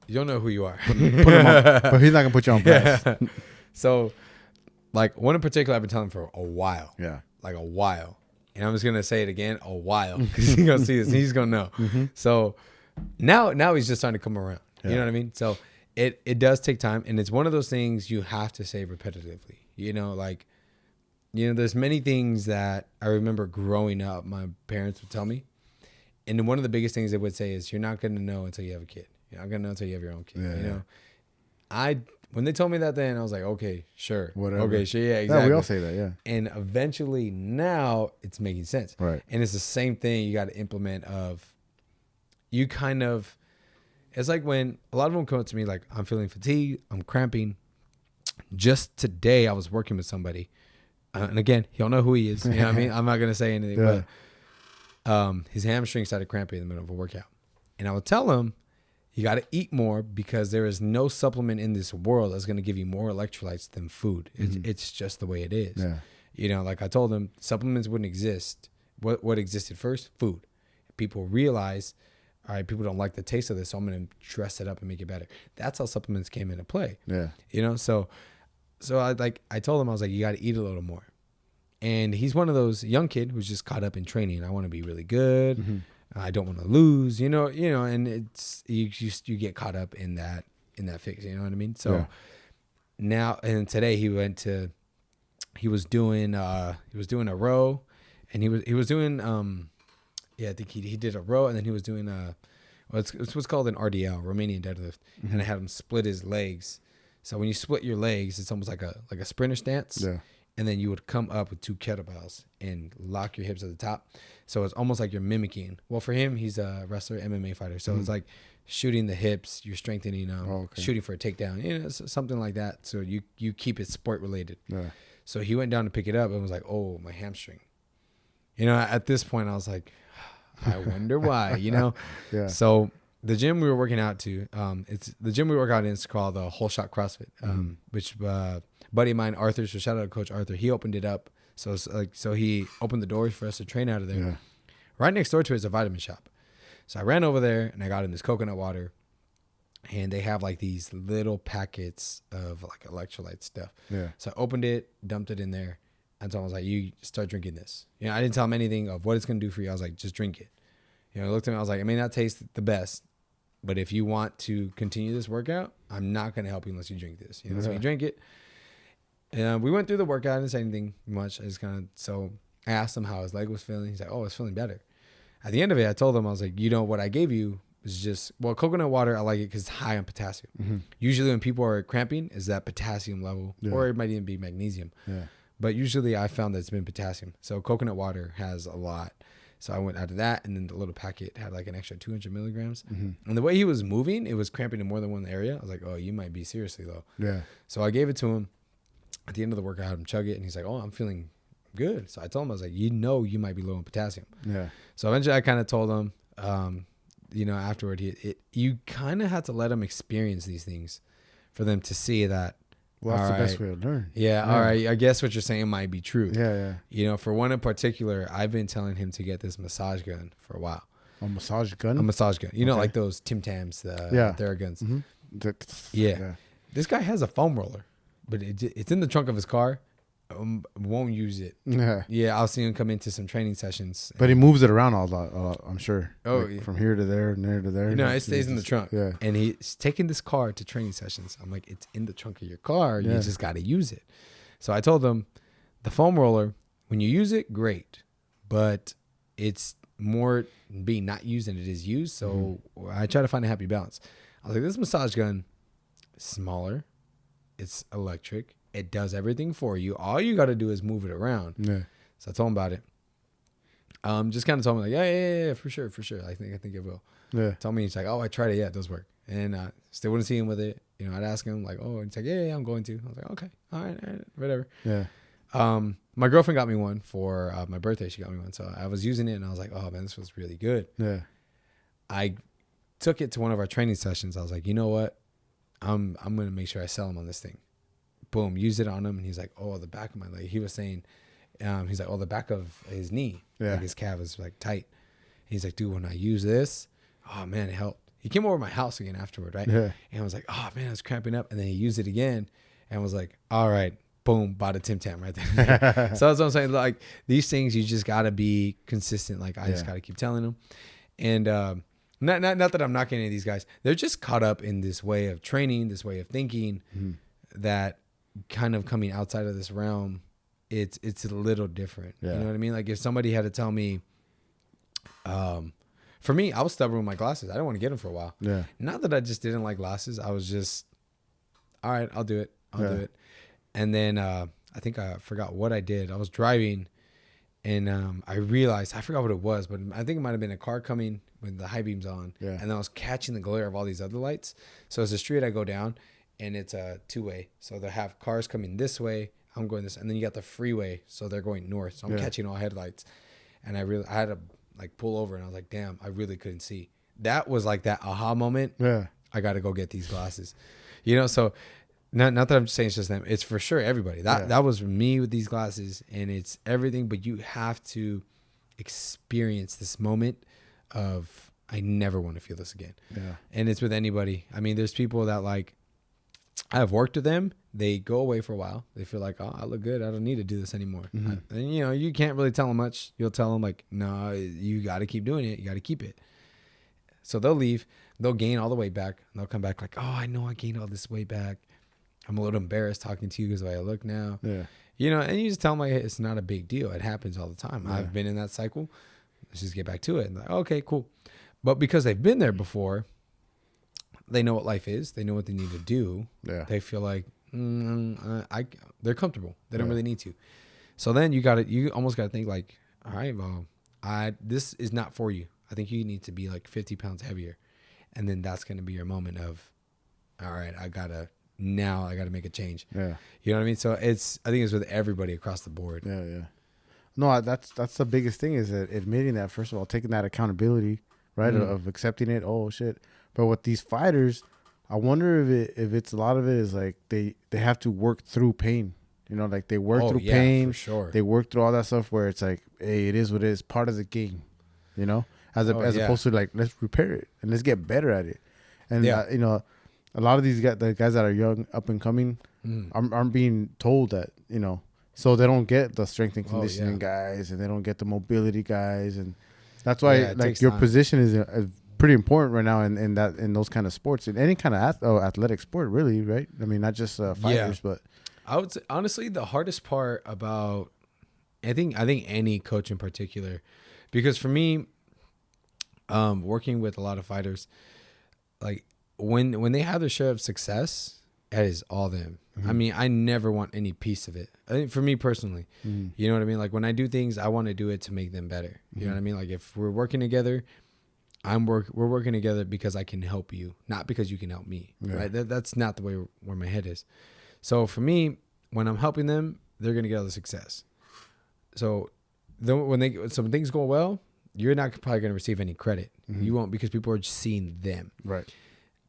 Speaker 3: You don't know who you are.
Speaker 2: Put him on, but he's not gonna put you on blast.
Speaker 3: Yeah. So, like one in particular, I've been telling for a while.
Speaker 2: Yeah.
Speaker 3: Like a while. And I'm just going to say it again, a while, because he's going to see this and he's going to know. So now he's just starting to come around. Yeah. You know what I mean? So it does take time. And it's one of those things you have to say repetitively. There's many things that I remember growing up, my parents would tell me. And one of the biggest things they would say is, you're not going to know until you have a kid. You're not going to know until you have your own kid. Yeah, When they told me that then, I was like, okay, sure. Whatever. Okay, sure. Yeah, exactly.
Speaker 2: Yeah, we all say that, yeah.
Speaker 3: And eventually now it's making sense.
Speaker 2: Right.
Speaker 3: And it's the same thing you got to implement it's like when a lot of them come up to me like, I'm feeling fatigued, I'm cramping. Just today I was working with somebody. And again, he'll know who he is. You know what I mean? I'm not going to say anything, but his hamstring started cramping in the middle of a workout. And I would tell him, you got to eat more because there is no supplement in this world that's going to give you more electrolytes than food. It's just the way it is. Yeah. Like I told him, supplements wouldn't exist. What existed first? Food. People realize, all right, people don't like the taste of this, so I'm going to dress it up and make it better. That's how supplements came into play. Yeah. So I told him, I was like, you got to eat a little more. And he's one of those young kid who's just caught up in training. I want to be really good. I don't want to lose, and it's you get caught up in that fix, you know what I mean? So now and today he went to he was doing a row, and he was doing I think he did a row, and then he was doing it's what's called an RDL, Romanian deadlift, and I had him split his legs. So when you split your legs, it's almost like a sprinter stance.
Speaker 2: Yeah.
Speaker 3: And then you would come up with 2 kettlebells and lock your hips at the top. So it's almost like you're mimicking. Well, for him, he's a wrestler, MMA fighter. So it's like shooting the hips, you're strengthening them, shooting for a takedown, you know, something like that. So you keep it sport related.
Speaker 2: Yeah.
Speaker 3: So he went down to pick it up and was like, oh, my hamstring. You know, at this point, I was like, I wonder why, you know?
Speaker 2: Yeah.
Speaker 3: So the gym we were working out to, it's the gym we work out in is called the Whole Shot CrossFit, which buddy of mine, Arthur, so shout out to Coach Arthur. He opened it up. So it's like, so he opened the doors for us to train out of there.
Speaker 2: Yeah.
Speaker 3: Right next door to it is a vitamin shop. So I ran over there and I got in this coconut water, and they have like these little packets of like electrolyte stuff.
Speaker 2: Yeah.
Speaker 3: So I opened it, dumped it in there, and so I was like, you start drinking this. You know, I didn't tell him anything of what it's going to do for you. I was like, just drink it. You know, I looked at him, I was like, it may not taste the best, but if you want to continue this workout, I'm not going to help you unless you drink this. You know, so you drink it. And we went through the workout. I didn't say anything much. I just so I asked him how his leg was feeling. He's like, oh, it's feeling better. At the end of it, I told him, I was like, you know, what I gave you is just, well, coconut water, I like it because it's high on potassium. Usually when people are cramping, is that potassium level, or it might even be magnesium. Yeah. But usually I found that it's been potassium. So coconut water has a lot. So I went out of that, and then the little packet had like an extra 200 milligrams. And the way he was moving, it was cramping in more than one area. I was like, oh, you might be seriously low. Yeah. So I gave it to him. At the end of the workout, I had him chug it, and he's like, oh, I'm feeling good. So I told him, I was like, you know, you might be low in potassium. Yeah. So eventually I kind of told him, you know, afterward, you kind of have to let him experience these things for them to see that.
Speaker 2: Well, that's the best way to learn.
Speaker 3: Yeah, all right. I guess what you're saying might be true.
Speaker 2: Yeah, yeah.
Speaker 3: You know, for one in particular, I've been telling him to get this massage gun for a while.
Speaker 2: A massage gun?
Speaker 3: A massage gun. You know, like those Tim Tams, Theraguns. Yeah. This guy has a foam roller, but it's in the trunk of his car. Won't use it. Yeah, I'll see him come into some training sessions.
Speaker 2: But he moves it around a lot, I'm sure.
Speaker 3: Oh,
Speaker 2: like from here to there and there to there.
Speaker 3: No, it stays in the trunk. Yeah. And he's taking this car to training sessions. I'm like, it's in the trunk of your car. You just got to use it. So I told him, the foam roller, when you use it, great. But it's more being not used than it is used. So I try to find a happy balance. I was like, this massage gun is smaller. It's electric. It does everything for you. All you got to do is move it around. Yeah. So I told him about it. Just kind of told me like, yeah, for sure. I think it will. Yeah. Told me, he's like, oh, I tried it. Yeah, it does work. And still wouldn't see him with it. You know, I'd ask him like, oh, he's like, yeah, I'm going to. I was like, okay, all right, whatever. Yeah. My girlfriend got me one for my birthday. She got me one. So I was using it and I was like, oh man, this was really good. Yeah. I took it to one of our training sessions. I was like, you know what? I'm going to make sure I sell him on this thing. Boom, use it on him. And he's like, oh, the back of my leg. He was saying, he's like, oh, the back of his knee. Yeah. Like his calf is like tight. He's like, dude, when I use this, oh man, it helped. He came over to my house again afterward, right? Yeah. And I was like, oh man, I was cramping up. And then he used it again and was like, all right, boom, bought a Tim Tam right there. So that's what I'm saying. Like these things, you just got to be consistent. Like I just got to keep telling them. And not that I'm knocking any of these guys. They're just caught up in this way of training, this way of thinking that kind of coming outside of this realm, it's a little different. Yeah. You know what I mean? Like if somebody had to tell me, for me, I was stubborn with my glasses. I didn't want to get them for a while. Yeah. Not that I just didn't like glasses. I was just, all right, I'll do it. I'll do it. And then I think I forgot what I did. I was driving and I realized, I forgot what it was, but I think it might have been a car coming with the high beams on. Yeah. And then I was catching the glare of all these other lights. So it's a street I go down and it's a two-way. So they have cars coming this way. I'm going this, and then you got the freeway. So they're going north. So I'm catching all headlights. And I had to like pull over and I was like, damn, I really couldn't see. That was like that aha moment. Yeah. I got to go get these glasses, you know? So not that I'm saying it's just them. It's for sure everybody. That was me with these glasses, and it's everything, but you have to experience this moment of, I never want to feel this again. Yeah. And it's with anybody. I mean, there's people that like, I've worked with them. They go away for a while. They feel like, oh, I look good. I don't need to do this anymore. And, you know, you can't really tell them much. You'll tell them like, no, you got to keep doing it. You got to keep it. So they'll leave. They'll gain all the weight back. And they'll come back like, oh, I know I gained all this weight back. I'm a little embarrassed talking to you because the way I look now. Yeah. You know, and you just tell them like, hey, it's not a big deal. It happens all the time.
Speaker 2: Yeah.
Speaker 3: I've been in that cycle. Let's just get back to it. And like, okay, cool. But because they've been there before, they know what life is. They know what they need to do.
Speaker 2: Yeah.
Speaker 3: They feel like they're comfortable. They don't really need to. So then you almost got to think like, all right, well, this is not for you. I think you need to be like 50 pounds heavier. And then that's going to be your moment of, all right, I got to make a change.
Speaker 2: Yeah.
Speaker 3: You know what I mean? So I think it's with everybody across the board.
Speaker 2: Yeah. Yeah. No, that's the biggest thing is that admitting that, first of all, taking that accountability, right, of accepting it. Oh shit! But with these fighters, I wonder if it's a lot of it is like they have to work through pain. You know, like they work through pain.
Speaker 3: For sure.
Speaker 2: They work through all that stuff where it's like, hey, it is what it is, part of the game. You know, as opposed to like, let's repair it and let's get better at it. And you know, a lot of these guys, the guys that are young, up and coming, aren't being told that, you know. So they don't get the strength and conditioning guys, and they don't get the mobility guys, and that's why like your position is pretty important right now in those kind of sports, in any kind of athletic sport, really, right? I mean, not just fighters, but
Speaker 3: I would say, honestly, the hardest part about I think any coach in particular, because for me, working with a lot of fighters, like when they have their share of success, that is all them. I mean, I never want any piece of it. I think for me personally, you know what I mean? Like when I do things, I want to do it to make them better. You know what I mean? Like if we're working together, we're working together because I can help you, not because you can help me, right? That's not the way where my head is. So for me, when I'm helping them, they're going to get all the success. So when things go well, you're not probably going to receive any credit. You won't, because people are just seeing them.
Speaker 2: right.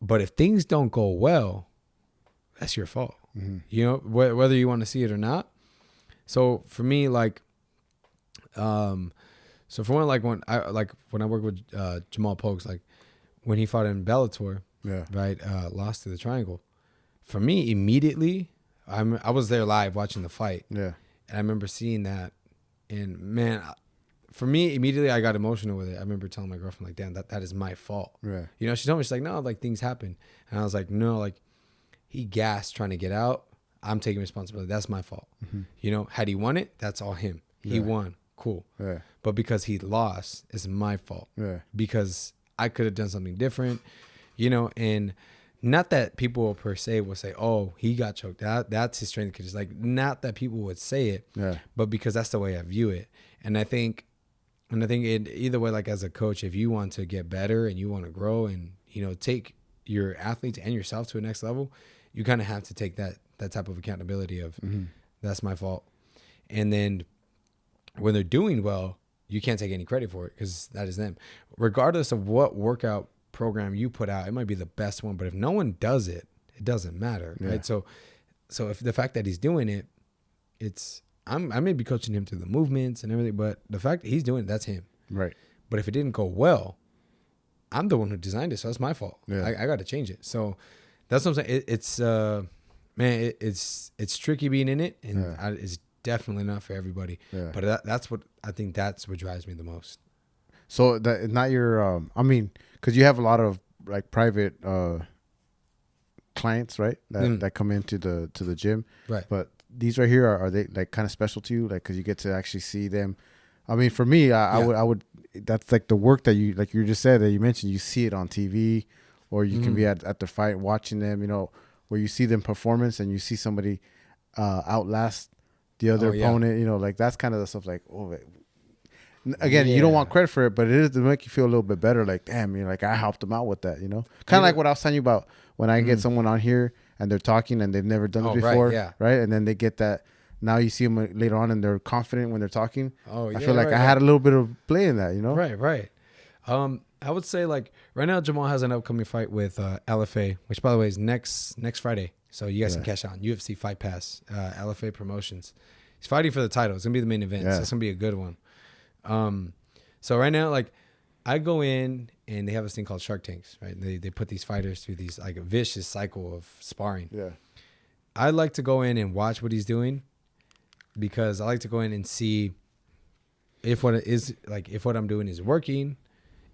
Speaker 3: But if things don't go well, that's your fault. You know, whether you want to see it or not. So for me, like, so for one, like when I work with Jamal Pokes, like when he fought in Bellator, right, lost to the Triangle. For me, immediately, I was there live watching the fight.
Speaker 2: Yeah.
Speaker 3: And I remember seeing that, and man, for me, immediately I got emotional with it. I remember telling my girlfriend, like, damn, that is my fault.
Speaker 2: Yeah.
Speaker 3: You know, she told me, she's like, no, like things happen. And I was like, no, like he gassed trying to get out. I'm taking responsibility. That's my fault. You know, had he won it, that's all him. He won. Cool.
Speaker 2: Yeah.
Speaker 3: But because he lost, it's my fault.
Speaker 2: Yeah.
Speaker 3: Because I could have done something different, you know, and not that people per se will say, oh, he got choked. That's his strength. It's like, not that people would say it, but because that's the way I view it. And I think either way, like as a coach, if you want to get better and you want to grow and, you know, take your athletes and yourself to a next level, you kind of have to take that type of accountability of that's my fault. And then when they're doing well, you can't take any credit for it because that is them. Regardless of what workout program you put out, it might be the best one, but if no one does it, it doesn't matter, right? So if the fact that he's doing it, I may be coaching him through the movements and everything, but the fact that he's doing it, that's him.
Speaker 2: Right.
Speaker 3: But if it didn't go well, I'm the one who designed it, so that's my fault.
Speaker 2: Yeah.
Speaker 3: I got to change it. So that's what I'm saying. It's tricky being in it, and it's definitely not for everybody. Yeah. But that's what drives me the most.
Speaker 2: So that not your, I mean, because you have a lot of like private clients, right? That come into the gym, right? But these right here are they like kind of special to you, like because you get to actually see them. I mean, for me, I would. That's like the work that you, like you just said, that you mentioned. You see it on TV, or you can be at the fight watching them. You know, where you see them performance and you see somebody outlast the other opponent. You know, like that's kind of the stuff. Like, oh, again, you don't want credit for it, but it is to make you feel a little bit better. Like, damn, you're like I helped them out with that. You know, kind of like what I was telling you about when I get someone on here and they're talking and they've never done it before, right? And then they get that. Now you see them later on and they're confident when they're talking. I feel like I had a little bit of play in that, you know?
Speaker 3: Right. I would say like right now Jamal has an upcoming fight with LFA, which by the way is next Friday. So you guys can catch on UFC Fight Pass, LFA Promotions. He's fighting for the title. It's gonna be the main event. So it's gonna be a good one. So right now, like I go in and they have this thing called Shark Tanks, right? They put these fighters through these like a vicious cycle of sparring. Yeah. I like to go in and watch what he's doing, because I like to go in and see if what I'm doing is working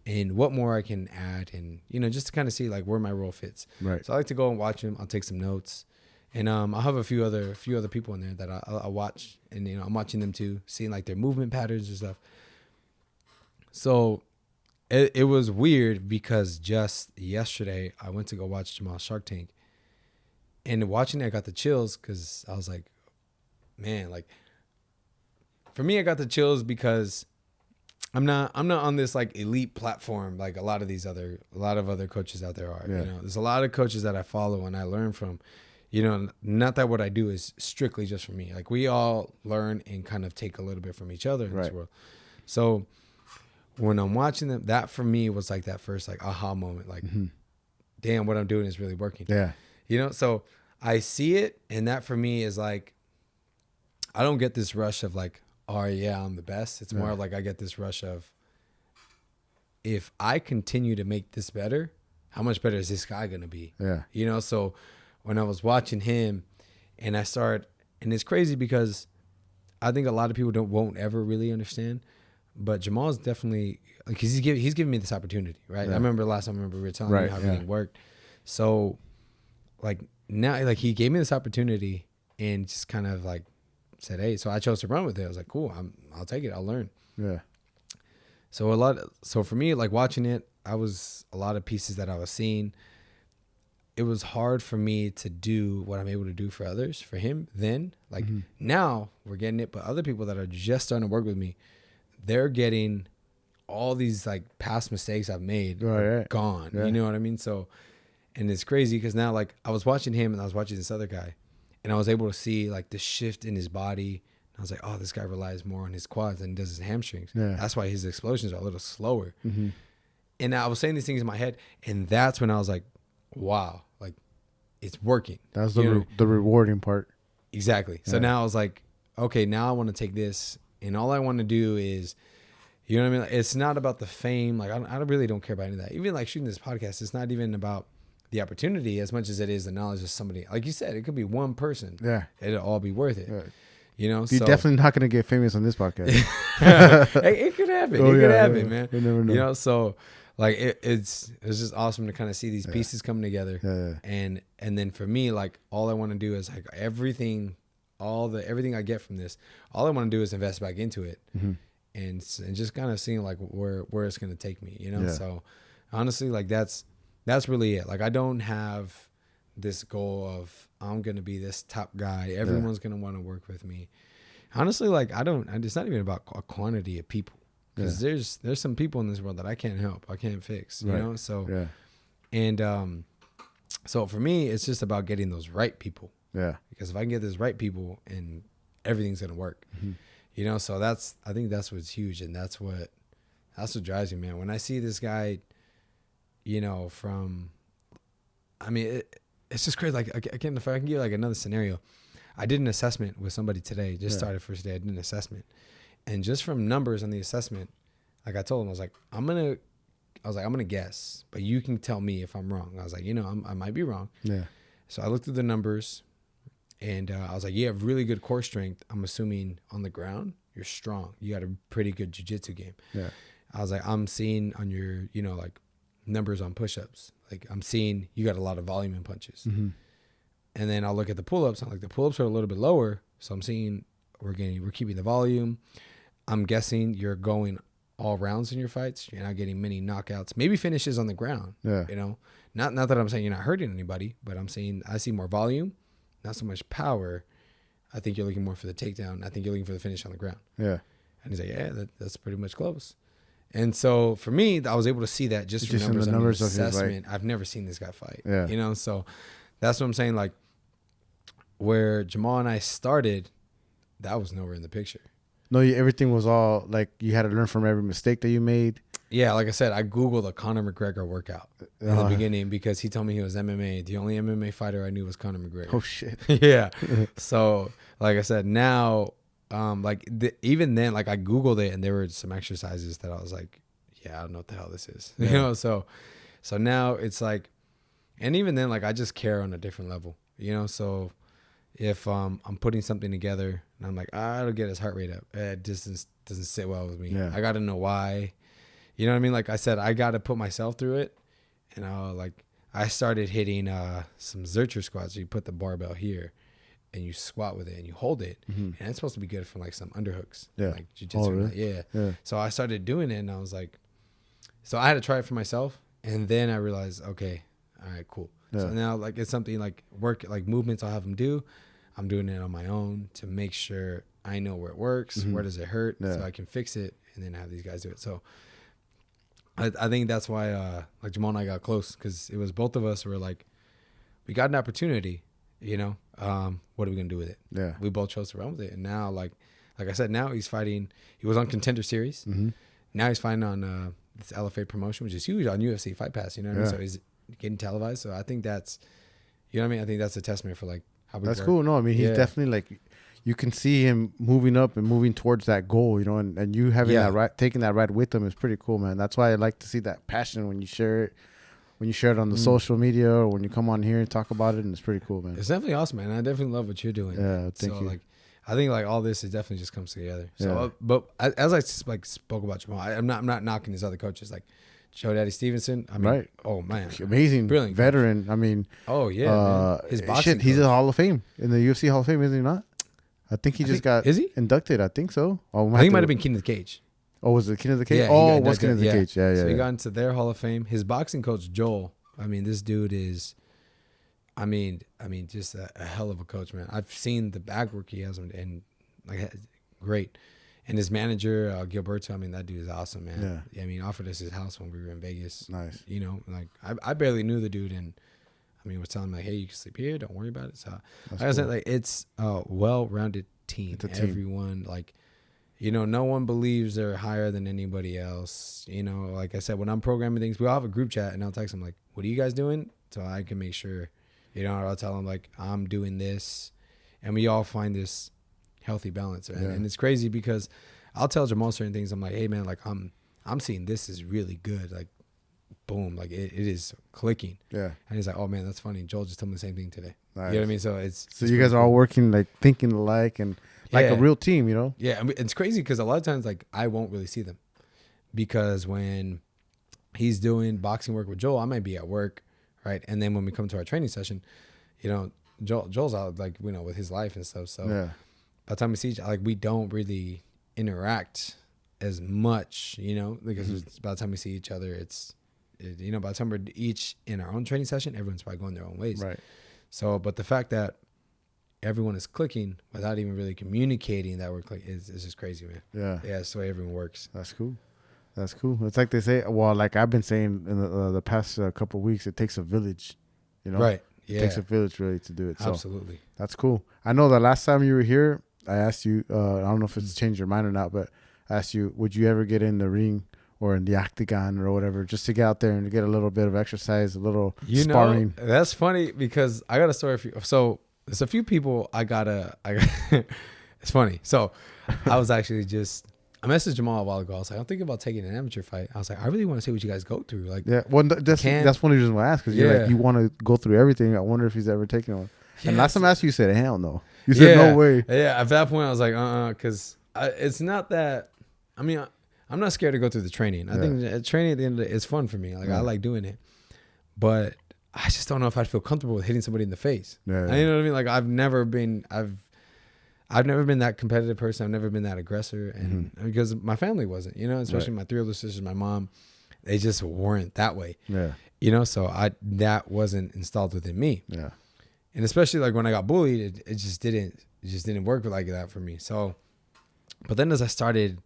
Speaker 3: and what more I can add, and, you know, just to kind of see like where my role fits. Right. So I like to go and watch him. I'll take some notes, And I'll have a few other people in there that I watch, and I'm watching them too, seeing like their movement patterns and stuff. So it was weird because just yesterday I went to go watch Jamal's Shark Tank, and watching it, I got the chills because I was like, man, like for me, I got the chills because I'm not on this like elite platform like a lot of other coaches out there are.
Speaker 2: Yeah.
Speaker 3: There's a lot of coaches that I follow and I learn from. Not that what I do is strictly just for me. Like we all learn and kind of take a little bit from each other in this world. So when I'm watching them, that for me was like that first like aha moment. Like, damn, what I'm doing is really working.
Speaker 2: Yeah.
Speaker 3: So I see it, and that for me is like, I don't get this rush of like, oh yeah, I'm the best. It's more of like I get this rush of, if I continue to make this better, how much better is this guy gonna be?
Speaker 2: Yeah.
Speaker 3: So when I was watching him, and and it's crazy because I think a lot of people won't ever really understand, but Jamal's definitely, like, he's giving me this opportunity, right?
Speaker 2: Yeah.
Speaker 3: I remember last time we were telling you how everything worked. So like now, like he gave me this opportunity and just kind of like said, hey, so I chose to run with it. I was like, cool, I'll take it. I'll learn.
Speaker 2: Yeah.
Speaker 3: So for me, like watching it, a lot of pieces that I was seeing. It was hard for me to do what I'm able to do for others, for him then. Like now we're getting it, but other people that are just starting to work with me, they're getting all these like past mistakes I've made gone.
Speaker 2: Yeah.
Speaker 3: You know what I mean? So, and it's crazy because now like I was watching him and I was watching this other guy, and I was able to see like the shift in his body. I was like, oh, this guy relies more on his quads than he does his hamstrings.
Speaker 2: Yeah.
Speaker 3: That's why his explosions are a little slower. And I was saying these things in my head, and that's when I was like, wow, like it's working.
Speaker 2: That was the rewarding part.
Speaker 3: Exactly. So now I was like, okay, now I want to take this, and all I want to do is, you know what I mean? Like, it's not about the fame. Like I really don't care about any of that. Even like shooting this podcast, it's not even about the opportunity as much as it is the knowledge of somebody. Like you said, it could be one person.
Speaker 2: Yeah.
Speaker 3: It'll all be worth it.
Speaker 2: Yeah.
Speaker 3: You're
Speaker 2: definitely not going to get famous on this podcast.
Speaker 3: It could happen. It could happen, man.
Speaker 2: You never know.
Speaker 3: So like it's just awesome to kind of see these pieces coming together.
Speaker 2: Yeah.
Speaker 3: And then for me, like all I want to do is like everything I get from this, all I want to do is invest back into it, and just kind of seeing like where it's gonna take me. So honestly, like that's really it. Like I don't have this goal of I'm gonna be this top guy. Everyone's gonna want to work with me. Honestly, like it's not even about a quantity of people, because there's some people in this world that I can't help, I can't fix. You know, so and so for me, it's just about getting those right people.
Speaker 2: Yeah.
Speaker 3: Because if I can get those right people, and everything's gonna work. So I think that's what's huge, and that's what drives me, man. When I see this guy, it's just crazy. Like again, if I can give like another scenario, I did an assessment with somebody today. Just started first day. I did an assessment, and just from numbers on the assessment, like I told him, I was like, I'm gonna guess, but you can tell me if I'm wrong. I was like, I might be wrong.
Speaker 2: Yeah.
Speaker 3: So I looked at the numbers, and I was like, you have really good core strength. I'm assuming on the ground you're strong. You got a pretty good jiu-jitsu game.
Speaker 2: Yeah.
Speaker 3: I was like, I'm seeing on your, like numbers on push-ups. Like I'm seeing you got a lot of volume in punches. And then I'll look at the pull-ups. I'm like, the pull-ups are a little bit lower. So I'm seeing we're keeping the volume. I'm guessing you're going all rounds in your fights. You're not getting many knockouts, maybe finishes on the ground.
Speaker 2: Yeah.
Speaker 3: Not that I'm saying you're not hurting anybody, but I'm saying I see more volume, not so much power. I think you're looking more for the takedown. I think you're looking for the finish on the ground.
Speaker 2: Yeah.
Speaker 3: And he's like, yeah, that's pretty much close. And so for me, I was able to see that just from numbers on the assessment. I've never seen this guy fight.
Speaker 2: Yeah.
Speaker 3: So that's what I'm saying. Like where Jamal and I started, that was nowhere in the picture.
Speaker 2: No, everything was all like you had to learn from every mistake that you made.
Speaker 3: Yeah, like I said, I Googled a Conor McGregor workout in the beginning because he told me he was MMA. The only MMA fighter I knew was Conor McGregor.
Speaker 2: Oh, shit.
Speaker 3: Yeah. So, like I said, now, even then, like I Googled it and there were some exercises that I was like, yeah, I don't know what the hell this is.
Speaker 2: Yeah.
Speaker 3: So now it's like, and even then, like I just care on a different level, So if I'm putting something together and I'm like, I don't get his heart rate up, it just doesn't sit well with me.
Speaker 2: Yeah.
Speaker 3: I got to know why. You know what I mean? Like I said, I got to put myself through it, and I started hitting some Zercher squats. So you put the barbell here, and you squat with it, and you hold it, and it's supposed to be good for like some underhooks, like jiu-jitsu.
Speaker 2: Oh, really?
Speaker 3: Yeah. So I started doing it, and I was like, so I had to try it for myself, and then I realized, okay, all right, cool. So now like it's something like work, like movements I'll have them do. I'm doing it on my own to make sure I know where it works, where does it hurt, so I can fix it, and then have these guys do it. So I think that's why like Jamal and I got close, because it was both of us were like, we got an opportunity, you know, what are we gonna do with it?
Speaker 2: Yeah,
Speaker 3: we both chose to run with it, and now like I said, now he's fighting. He was on Contender Series. Now he's fighting on this LFA promotion, which is huge on UFC Fight Pass. You know what I mean? So he's getting televised. So I think that's, you know what I mean? I think that's a testament for like how we
Speaker 2: that's
Speaker 3: work.
Speaker 2: cool. No, I mean he's definitely like, you can see him moving up and moving towards that goal, you know, and you having that right, taking that ride with him is pretty cool, man. That's why I like to see that passion when you share it. When you share it on the social media, or when you come on here and talk about it, and it's pretty cool, man.
Speaker 3: It's definitely awesome, man. I definitely love what you're doing.
Speaker 2: Yeah, thank you.
Speaker 3: Like, I think like all this, it definitely just comes together. So, but as I like spoke about Jamal, I'm not knocking his other coaches like Joe Daddy Stevenson. I mean, oh man,
Speaker 2: amazing,
Speaker 3: brilliant
Speaker 2: veteran. Coach. I mean,
Speaker 3: man. His boxing.
Speaker 2: He's in the Hall of Fame, in the UFC Hall of Fame, is he not? I think he just got inducted. I think so.
Speaker 3: I think he might have been King of the Cage.
Speaker 2: Oh, was it King of the Cage?
Speaker 3: Yeah,
Speaker 2: it was King of the Cage. Yeah.
Speaker 3: So he got into their Hall of Fame. His boxing coach Joel. I mean, this dude is, I mean, just a hell of a coach, man. I've seen the back work he has, and like, great. And his manager, Gilberto, I mean, that dude is awesome, man. Yeah. I mean, offered us his house when we were in Vegas.
Speaker 2: Nice.
Speaker 3: You know, like, I barely knew the dude, and I mean, was telling him, like, hey, you can sleep here, don't worry about it. So, like I said, like, it's a well-rounded team.
Speaker 2: It's a team.
Speaker 3: Everyone, like, you know, no one believes they're higher than anybody else. You know, like I said, when I'm programming things, we all have a group chat, and I'll text them, like, what are you guys doing? So I can make sure, you know, or I'll tell them, like, I'm doing this. And we all find this healthy balance. And it's crazy because I'll tell Jamal certain things. I'm like, hey, man, like, I'm seeing this is really good. Like, boom, like, it is clicking. Yeah. And he's like, oh, man, that's funny. Joel just told me the same thing today. Nice. You know what I mean? So it's
Speaker 2: you guys are all working, like, thinking alike and like a real team, you know?
Speaker 3: Yeah, I mean, it's crazy because a lot of times, like, I won't really see them because when he's doing boxing work with Joel, I might be at work, right? And then when we come to our training session, you know, Joel's out, like, you know, with his life and stuff. So by the time we see each other, like, we don't really interact as much, you know, because by the time we see each other, you know, by the time we're each in our own training session, everyone's probably going their own ways.
Speaker 2: Right.
Speaker 3: So, but the fact that everyone is clicking without even really communicating that we're clicking is just crazy, man. Yeah, it's the way everyone works.
Speaker 2: That's cool. That's cool. It's like they say, well, like I've been saying in the past couple of weeks, it takes a village, you know?
Speaker 3: Right. Yeah.
Speaker 2: It takes a village really to do it. So
Speaker 3: absolutely.
Speaker 2: That's cool. I know the last time you were here, I asked you, I don't know if it's changed your mind or not, but I asked you, would you ever get in the ring or in the octagon or whatever, just to get out there and to get a little bit of exercise, a little sparring?
Speaker 3: Know, that's funny because I got a story for you. So there's a few people I got it's funny. So I was actually I messaged Jamal a while ago. I was like, I'm thinking about taking an amateur fight. I was like, I really want to see what you guys go through. Like,
Speaker 2: yeah, well, that's one of the reasons why I asked, because you're like, you want to go through everything. I wonder if he's ever taken one. And last time I asked you, you said, hell no. You said, no way.
Speaker 3: Yeah, at that point, I was like, because it's not that. I mean, I'm not scared to go through the training. I think training at the end of the day is fun for me. Like, I like doing it. But I just don't know if I'd feel comfortable with hitting somebody in the face. You know what I mean? Like, I've never been that competitive person. I've never been that aggressor. And because my family wasn't, you know, especially my 3 older sisters, my mom, they just weren't that way. Yeah. You know, so that wasn't installed within me. Yeah. And especially like when I got bullied, it just didn't work like that for me. So, but then as I started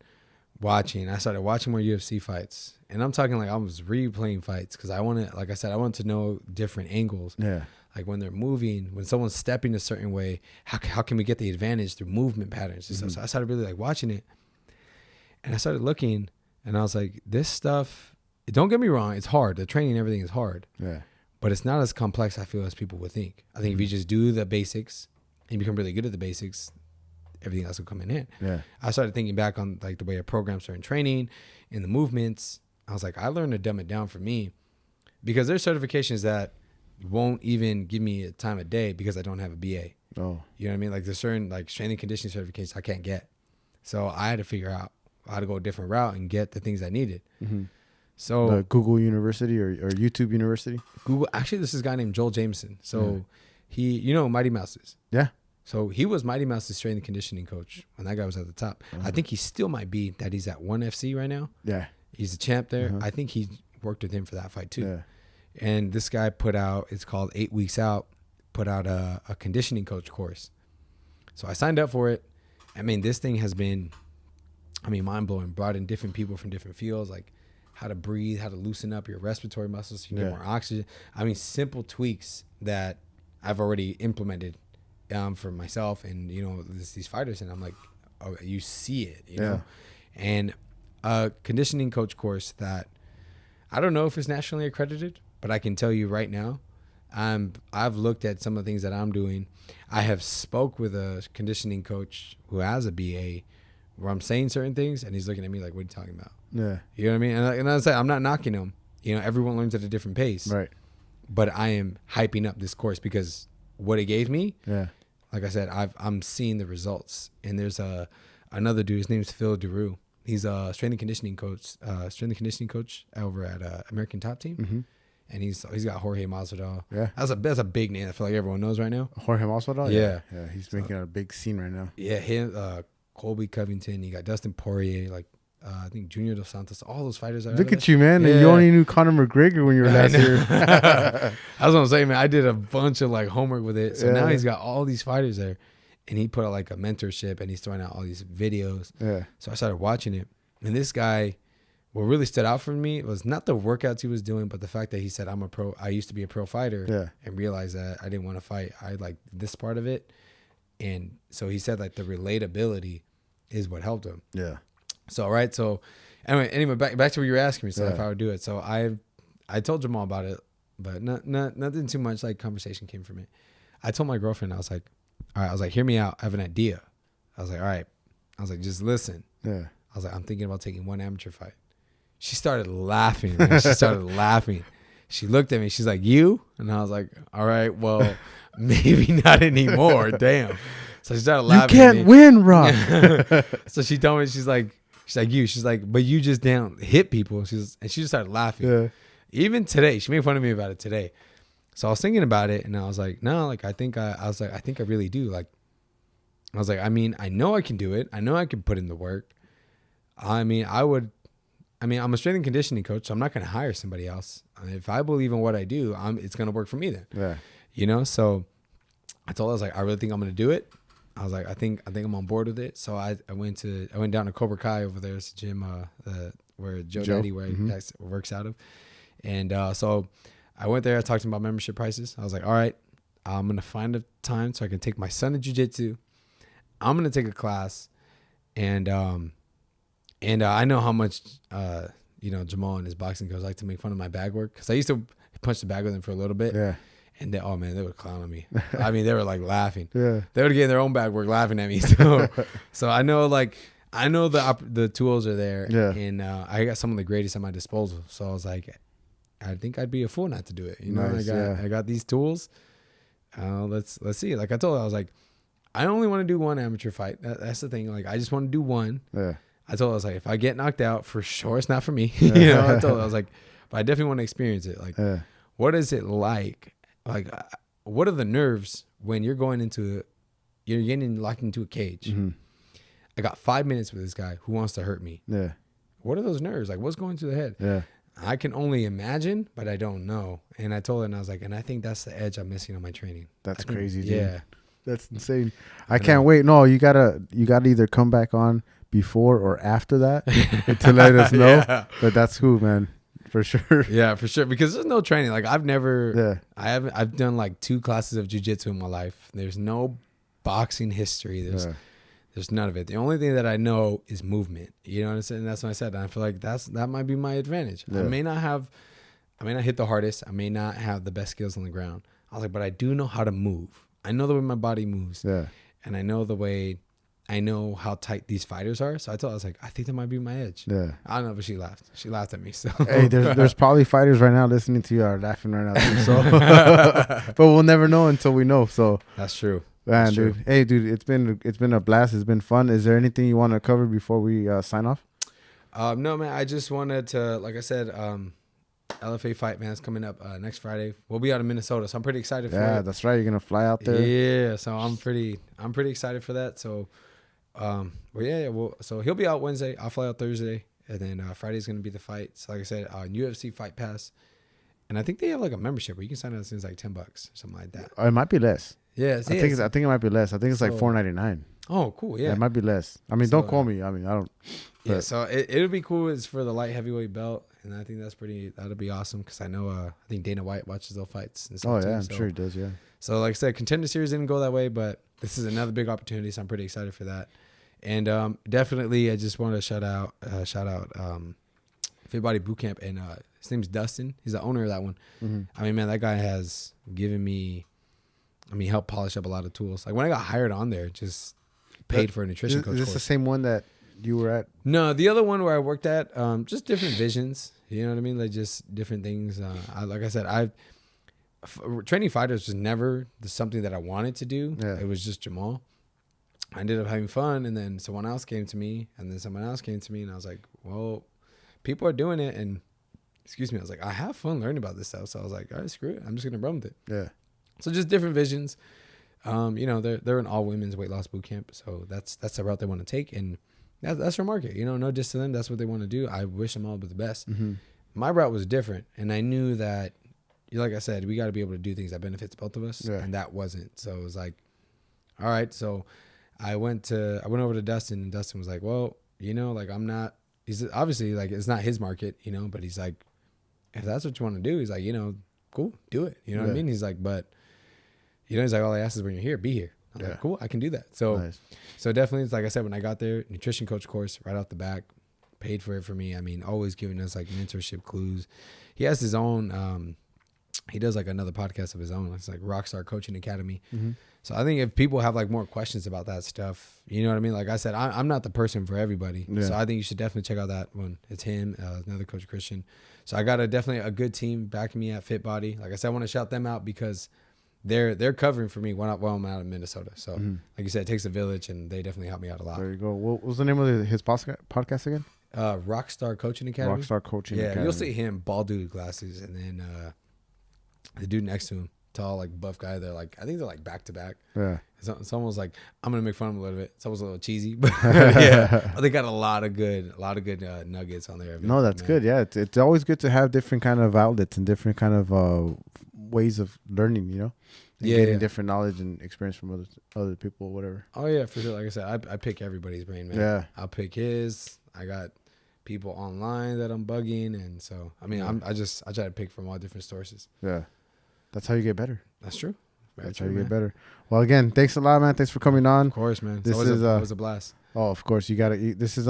Speaker 3: watching more UFC fights, and I'm talking like I was replaying fights because I wanted to know different angles. Yeah. Like when they're moving, when someone's stepping a certain way, how can we get the advantage through movement patterns and stuff? So I started really like watching it, and I started looking, and I was like, this stuff, don't get me wrong, it's hard. The training and everything is hard. Yeah. But it's not as complex, I feel, as people would think. I think if you just do the basics and you become really good at the basics, everything else will come in hand. Yeah. I started thinking back on like the way I programmed certain training and the movements. I was like, I learned to dumb it down for me because there's certifications that won't even give me a time of day because I don't have a BA. Oh. You know what I mean? Like there's certain like strength and conditioning certifications I can't get. So I had to figure out how to go a different route and get the things I needed. Mm-hmm. So
Speaker 2: the Google University or YouTube University.
Speaker 3: Google. Actually, this is a guy named Joel Jameson. So he, you know, Mighty Mouses.
Speaker 2: Yeah.
Speaker 3: So he was Mighty Mouse's strength and conditioning coach when that guy was at the top. I think he still might be. That he's at 1FC right now.
Speaker 2: Yeah.
Speaker 3: He's a champ there. I think he worked with him for that fight too.
Speaker 2: Yeah.
Speaker 3: And this guy put out, it's called 8 Weeks Out, put out a conditioning coach course. So I signed up for it. I mean, this thing has been, mind blowing. Brought in different people from different fields, like how to breathe, how to loosen up your respiratory muscles so you can get more oxygen. I mean, simple tweaks that I've already implemented for myself and, you know, these fighters. And I'm like, oh, you see it, you know? And a conditioning coach course that I don't know if it's nationally accredited, but I can tell you right now, I've looked at some of the things that I'm doing. I have spoke with a conditioning coach who has a BA where I'm saying certain things and he's looking at me like, what are you talking about? Yeah. You know what I mean? And I say, I'm not knocking him. You know, everyone learns at a different pace.
Speaker 2: Right.
Speaker 3: But I am hyping up this course because what it gave me, like I said, I'm seeing the results. And there's another dude, his name's Phil DeRue. He's a strength and conditioning coach over at American Top Team. Mm-hmm. And he's got Jorge Masvidal. Yeah. That's a big name I feel like everyone knows right now.
Speaker 2: Jorge Masvidal?
Speaker 3: Yeah.
Speaker 2: Yeah, he's making a big scene right now.
Speaker 3: Yeah, him, Colby Covington, you got Dustin Poirier, like I think Junior Dos Santos, all those fighters.
Speaker 2: Look at you, man. Yeah. You only knew Conor McGregor when you were last year.
Speaker 3: I was going to say, man, I did a bunch of like homework with it. So now he's got all these fighters there. And he put out like a mentorship and he's throwing out all these videos. Yeah. So I started watching it. And this guy, what really stood out for me was not the workouts he was doing, but the fact that he said, I'm a pro. I used to be a pro fighter and realized that I didn't want to fight. I like this part of it. And so he said like the relatability is what helped him. Yeah. So, right. So anyway, back to what you were asking me. So if I would do it. So I told Jamal about it, but nothing too much like conversation came from it. I told my girlfriend, I was like, all right, I was like, hear me out. I have an idea. I was like, all right. I was like, just listen. Yeah. I was like, I'm thinking about taking one amateur fight. She started laughing. Man. She started laughing. She looked at me. She's like, you? And I was like, all right, well, maybe not anymore. Damn. So she started laughing.
Speaker 2: You can't win, Rock.
Speaker 3: So she told me, she's like, you. She's like, but you just hit people. And she just started laughing. Yeah. Even today, she made fun of me about it today. So I was thinking about it, and I was like, no, like I think I really do. Like, I was like, I mean, I know I can do it. I know I can put in the work. I'm a strength and conditioning coach, so I'm not going to hire somebody else. If I believe in what I do, it's going to work for me then. Yeah. You know, so I told her, I was like, I really think I'm going to do it. I was like, I think I'm on board with it. So I went down to Cobra Kai over there. It's a gym where Joe Daddy works out of. And so I went there. I talked to him about membership prices. I was like, all right, I'm going to find a time so I can take my son to jiu-jitsu. I'm going to take a class. And I know how much, Jamal and his boxing coach like to make fun of my bag work. Because I used to punch the bag with him for a little bit. Yeah. And they would clown on me. I mean, they were like laughing. Yeah. They would get their own bag work laughing at me. So I know the tools are there. Yeah. And I got some of the greatest at my disposal. So I was like, I think I'd be a fool not to do it. You know, nice, I got these tools. Let's see. Like I told her, I was like, I only want to do one amateur fight. That's the thing. Like I just want to do one. Yeah. I told her, I was like, if I get knocked out, for sure it's not for me. I told her, I was like, but I definitely want to experience it. Like, what is it like? Like, what are the nerves when you're getting locked into a cage? Mm-hmm. I got 5 minutes with this guy who wants to hurt me. Yeah. What are those nerves? Like, what's going through the head? Yeah. I can only imagine, but I don't know. And I told her, and I was like, and I think that's the edge I'm missing on my training.
Speaker 2: That's crazy, dude. Yeah. That's insane. I can't wait. No, you gotta either come back on before or after that to let us know. Yeah. But that's cool, man. For sure.
Speaker 3: Yeah, for sure. Because there's no training. Like I've done like 2 classes of jiu-jitsu in my life. There's no boxing history. There's none of it. The only thing that I know is movement. You know what I'm saying? And that's what I said. And I feel like that might be my advantage. Yeah. I may not hit the hardest. I may not have the best skills on the ground. I was like, but I do know how to move. I know the way my body moves. Yeah. And I know how tight these fighters are. So I told her, I was like, I think that might be my edge. Yeah. I don't know, but she laughed. She laughed at me. So
Speaker 2: hey, there's probably fighters right now listening to you are laughing right now too. So but we'll never know until we know. So
Speaker 3: that's true.
Speaker 2: Man, that's dude. True. Hey, dude, it's been a blast. It's been fun. Is there anything you want to cover before we sign off?
Speaker 3: No, man. I just wanted to, like I said, LFA fight, man, is coming up next Friday. We'll be out of Minnesota, so I'm pretty excited for it.
Speaker 2: Yeah, that's right. You're gonna fly out there.
Speaker 3: Yeah, so I'm pretty excited for that. So, so he'll be out Wednesday. I'll fly out Thursday, and then Friday's gonna be the fight. So, like I said, UFC Fight Pass, and I think they have like a membership where you can sign up as soon as like $10 or something like that.
Speaker 2: It might be less.
Speaker 3: Yeah,
Speaker 2: I think it might be less. I think it's like $4.99.
Speaker 3: Oh, cool. Yeah,
Speaker 2: it might be less. I mean, don't call me. I mean, I don't.
Speaker 3: Yeah, so it'll be cool. It's for the light heavyweight belt, and I think that'll be awesome because I know I think Dana White watches those fights and stuff.
Speaker 2: Oh yeah,
Speaker 3: too,
Speaker 2: I'm sure he does. Yeah.
Speaker 3: So like I said, Contender Series didn't go that way, but this is another big opportunity, so I'm pretty excited for that. And definitely, I just want to shout out Fit Body Bootcamp, and his name's Dustin. He's the owner of that one.
Speaker 2: Mm-hmm.
Speaker 3: I mean, man, that guy has given me, helped polish up a lot of tools. Like when I got hired on there, just paid for a nutrition coach.
Speaker 2: Is this
Speaker 3: course.
Speaker 2: the same one that you were at?
Speaker 3: No, the other one where I worked at, just different visions. You know what I mean? Like just different things. Like I said, training fighters was never something that I wanted to do.
Speaker 2: Yeah.
Speaker 3: It was just Jamal. I ended up having fun, and then someone else came to me, and I was like, well, people are doing it, and I was like, I have fun learning about this stuff. So I was like, all right, screw it. I'm just gonna run with it.
Speaker 2: Yeah.
Speaker 3: So just different visions. They're an all women's weight loss boot camp, so that's the route they want to take, and that's their market. No diss to them. That's what they want to do. I wish them all the best.
Speaker 2: Mm-hmm.
Speaker 3: My route was different, and I knew that, like I said, we got to be able to do things that benefits both of us, and that wasn't. So it was like, all right. So I went over to Dustin, and Dustin was like, well, like I'm not. He's obviously like it's not his market, but he's like, if that's what you want to do, he's like, cool, do it. You know what I mean? He's like, but. He's like, all I ask is when you're here, be here. I'm like, cool, I can do that. So,
Speaker 2: nice.
Speaker 3: So definitely, like I said, when I got there, nutrition coach course right off the back, paid for it for me. I mean, always giving us like mentorship clues. He has his own, he does like another podcast of his own. It's like Rockstar Coaching Academy. Mm-hmm. So I think if people have like more questions about that stuff, you know what I mean? Like I said, I'm not the person for everybody. Yeah. So I think you should definitely check out that one. It's him, another coach, Christian. So I got definitely a good team backing me at Fit Body. Like I said, I want to shout them out because they're covering for me while I'm out of Minnesota. So, like you said, it takes a village, and they definitely help me out a lot.
Speaker 2: There you go. What was the name of his podcast again?
Speaker 3: Rockstar Coaching Academy.
Speaker 2: Rockstar Coaching Academy.
Speaker 3: Yeah, you'll see him, bald dude, glasses, and then the dude next to him, tall, like buff guy. They're like, I think they're like back to back. Yeah. Someone was like, I'm gonna make fun of him a little bit. Someone's a little cheesy, but yeah, they got a lot of good nuggets on there.
Speaker 2: No, that's good. Yeah, it's always good to have different kind of outlets and different kind of ways of learning. And getting different knowledge and experience from other people, whatever.
Speaker 3: Oh yeah, for sure. Like I said, I pick everybody's brain, man. Yeah, I'll pick his. I got people online that I'm bugging, and so I mean, I try to pick from all different sources. Yeah,
Speaker 2: that's how you get better.
Speaker 3: That's true.
Speaker 2: That's how you get better. Well, again, thanks a lot, man. Thanks for coming on.
Speaker 3: Of course, man. This was a blast.
Speaker 2: Oh, of course, you got to. This is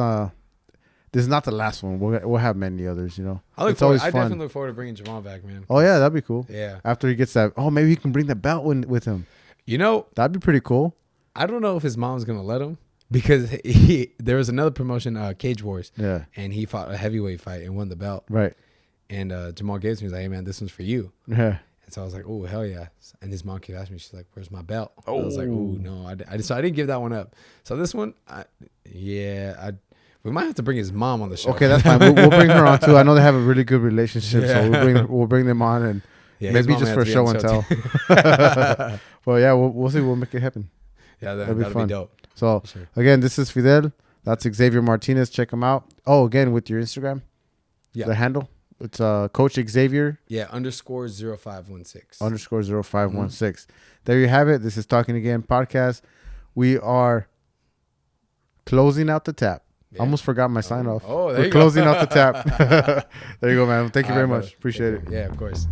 Speaker 2: not the last one. We'll have many others,
Speaker 3: I definitely look forward to bringing Jamal back, man.
Speaker 2: Oh yeah, that'd be cool.
Speaker 3: Yeah.
Speaker 2: After he gets that, maybe he can bring the belt with him. That'd be pretty cool.
Speaker 3: I don't know if his mom's gonna let him because there was another promotion, Cage Wars. Yeah. And he fought a heavyweight fight and won the belt. Right. And Jamal gave it to me. He's like, "Hey man, this one's for you." Yeah. And so I was like, "Oh hell yeah!" And his mom kept asking me, she's like, "Where's my belt?" Oh. I was like, "Oh no," so I didn't give that one up. So this one, we might have to bring his mom on the show.
Speaker 2: Okay, that's fine. We'll bring her on too. I know they have a really good relationship, so we'll bring them on and maybe just for a show and tell. Well, yeah, we'll see. We'll make it happen.
Speaker 3: Yeah, that'll be dope.
Speaker 2: So again, this is Fidel. That's Xavier Martinez. Check him out. Oh, again with your Instagram, the handle. It's Coach Xavier.
Speaker 3: Yeah, _0516.
Speaker 2: _0516. There you have it. This is Talking Again podcast. We are closing out the tap. Yeah. Almost forgot my sign off.
Speaker 3: Oh, there
Speaker 2: We're
Speaker 3: you go.
Speaker 2: closing out the tap. There you go, man. Thank you very much. Appreciate it.
Speaker 3: Yeah, of course.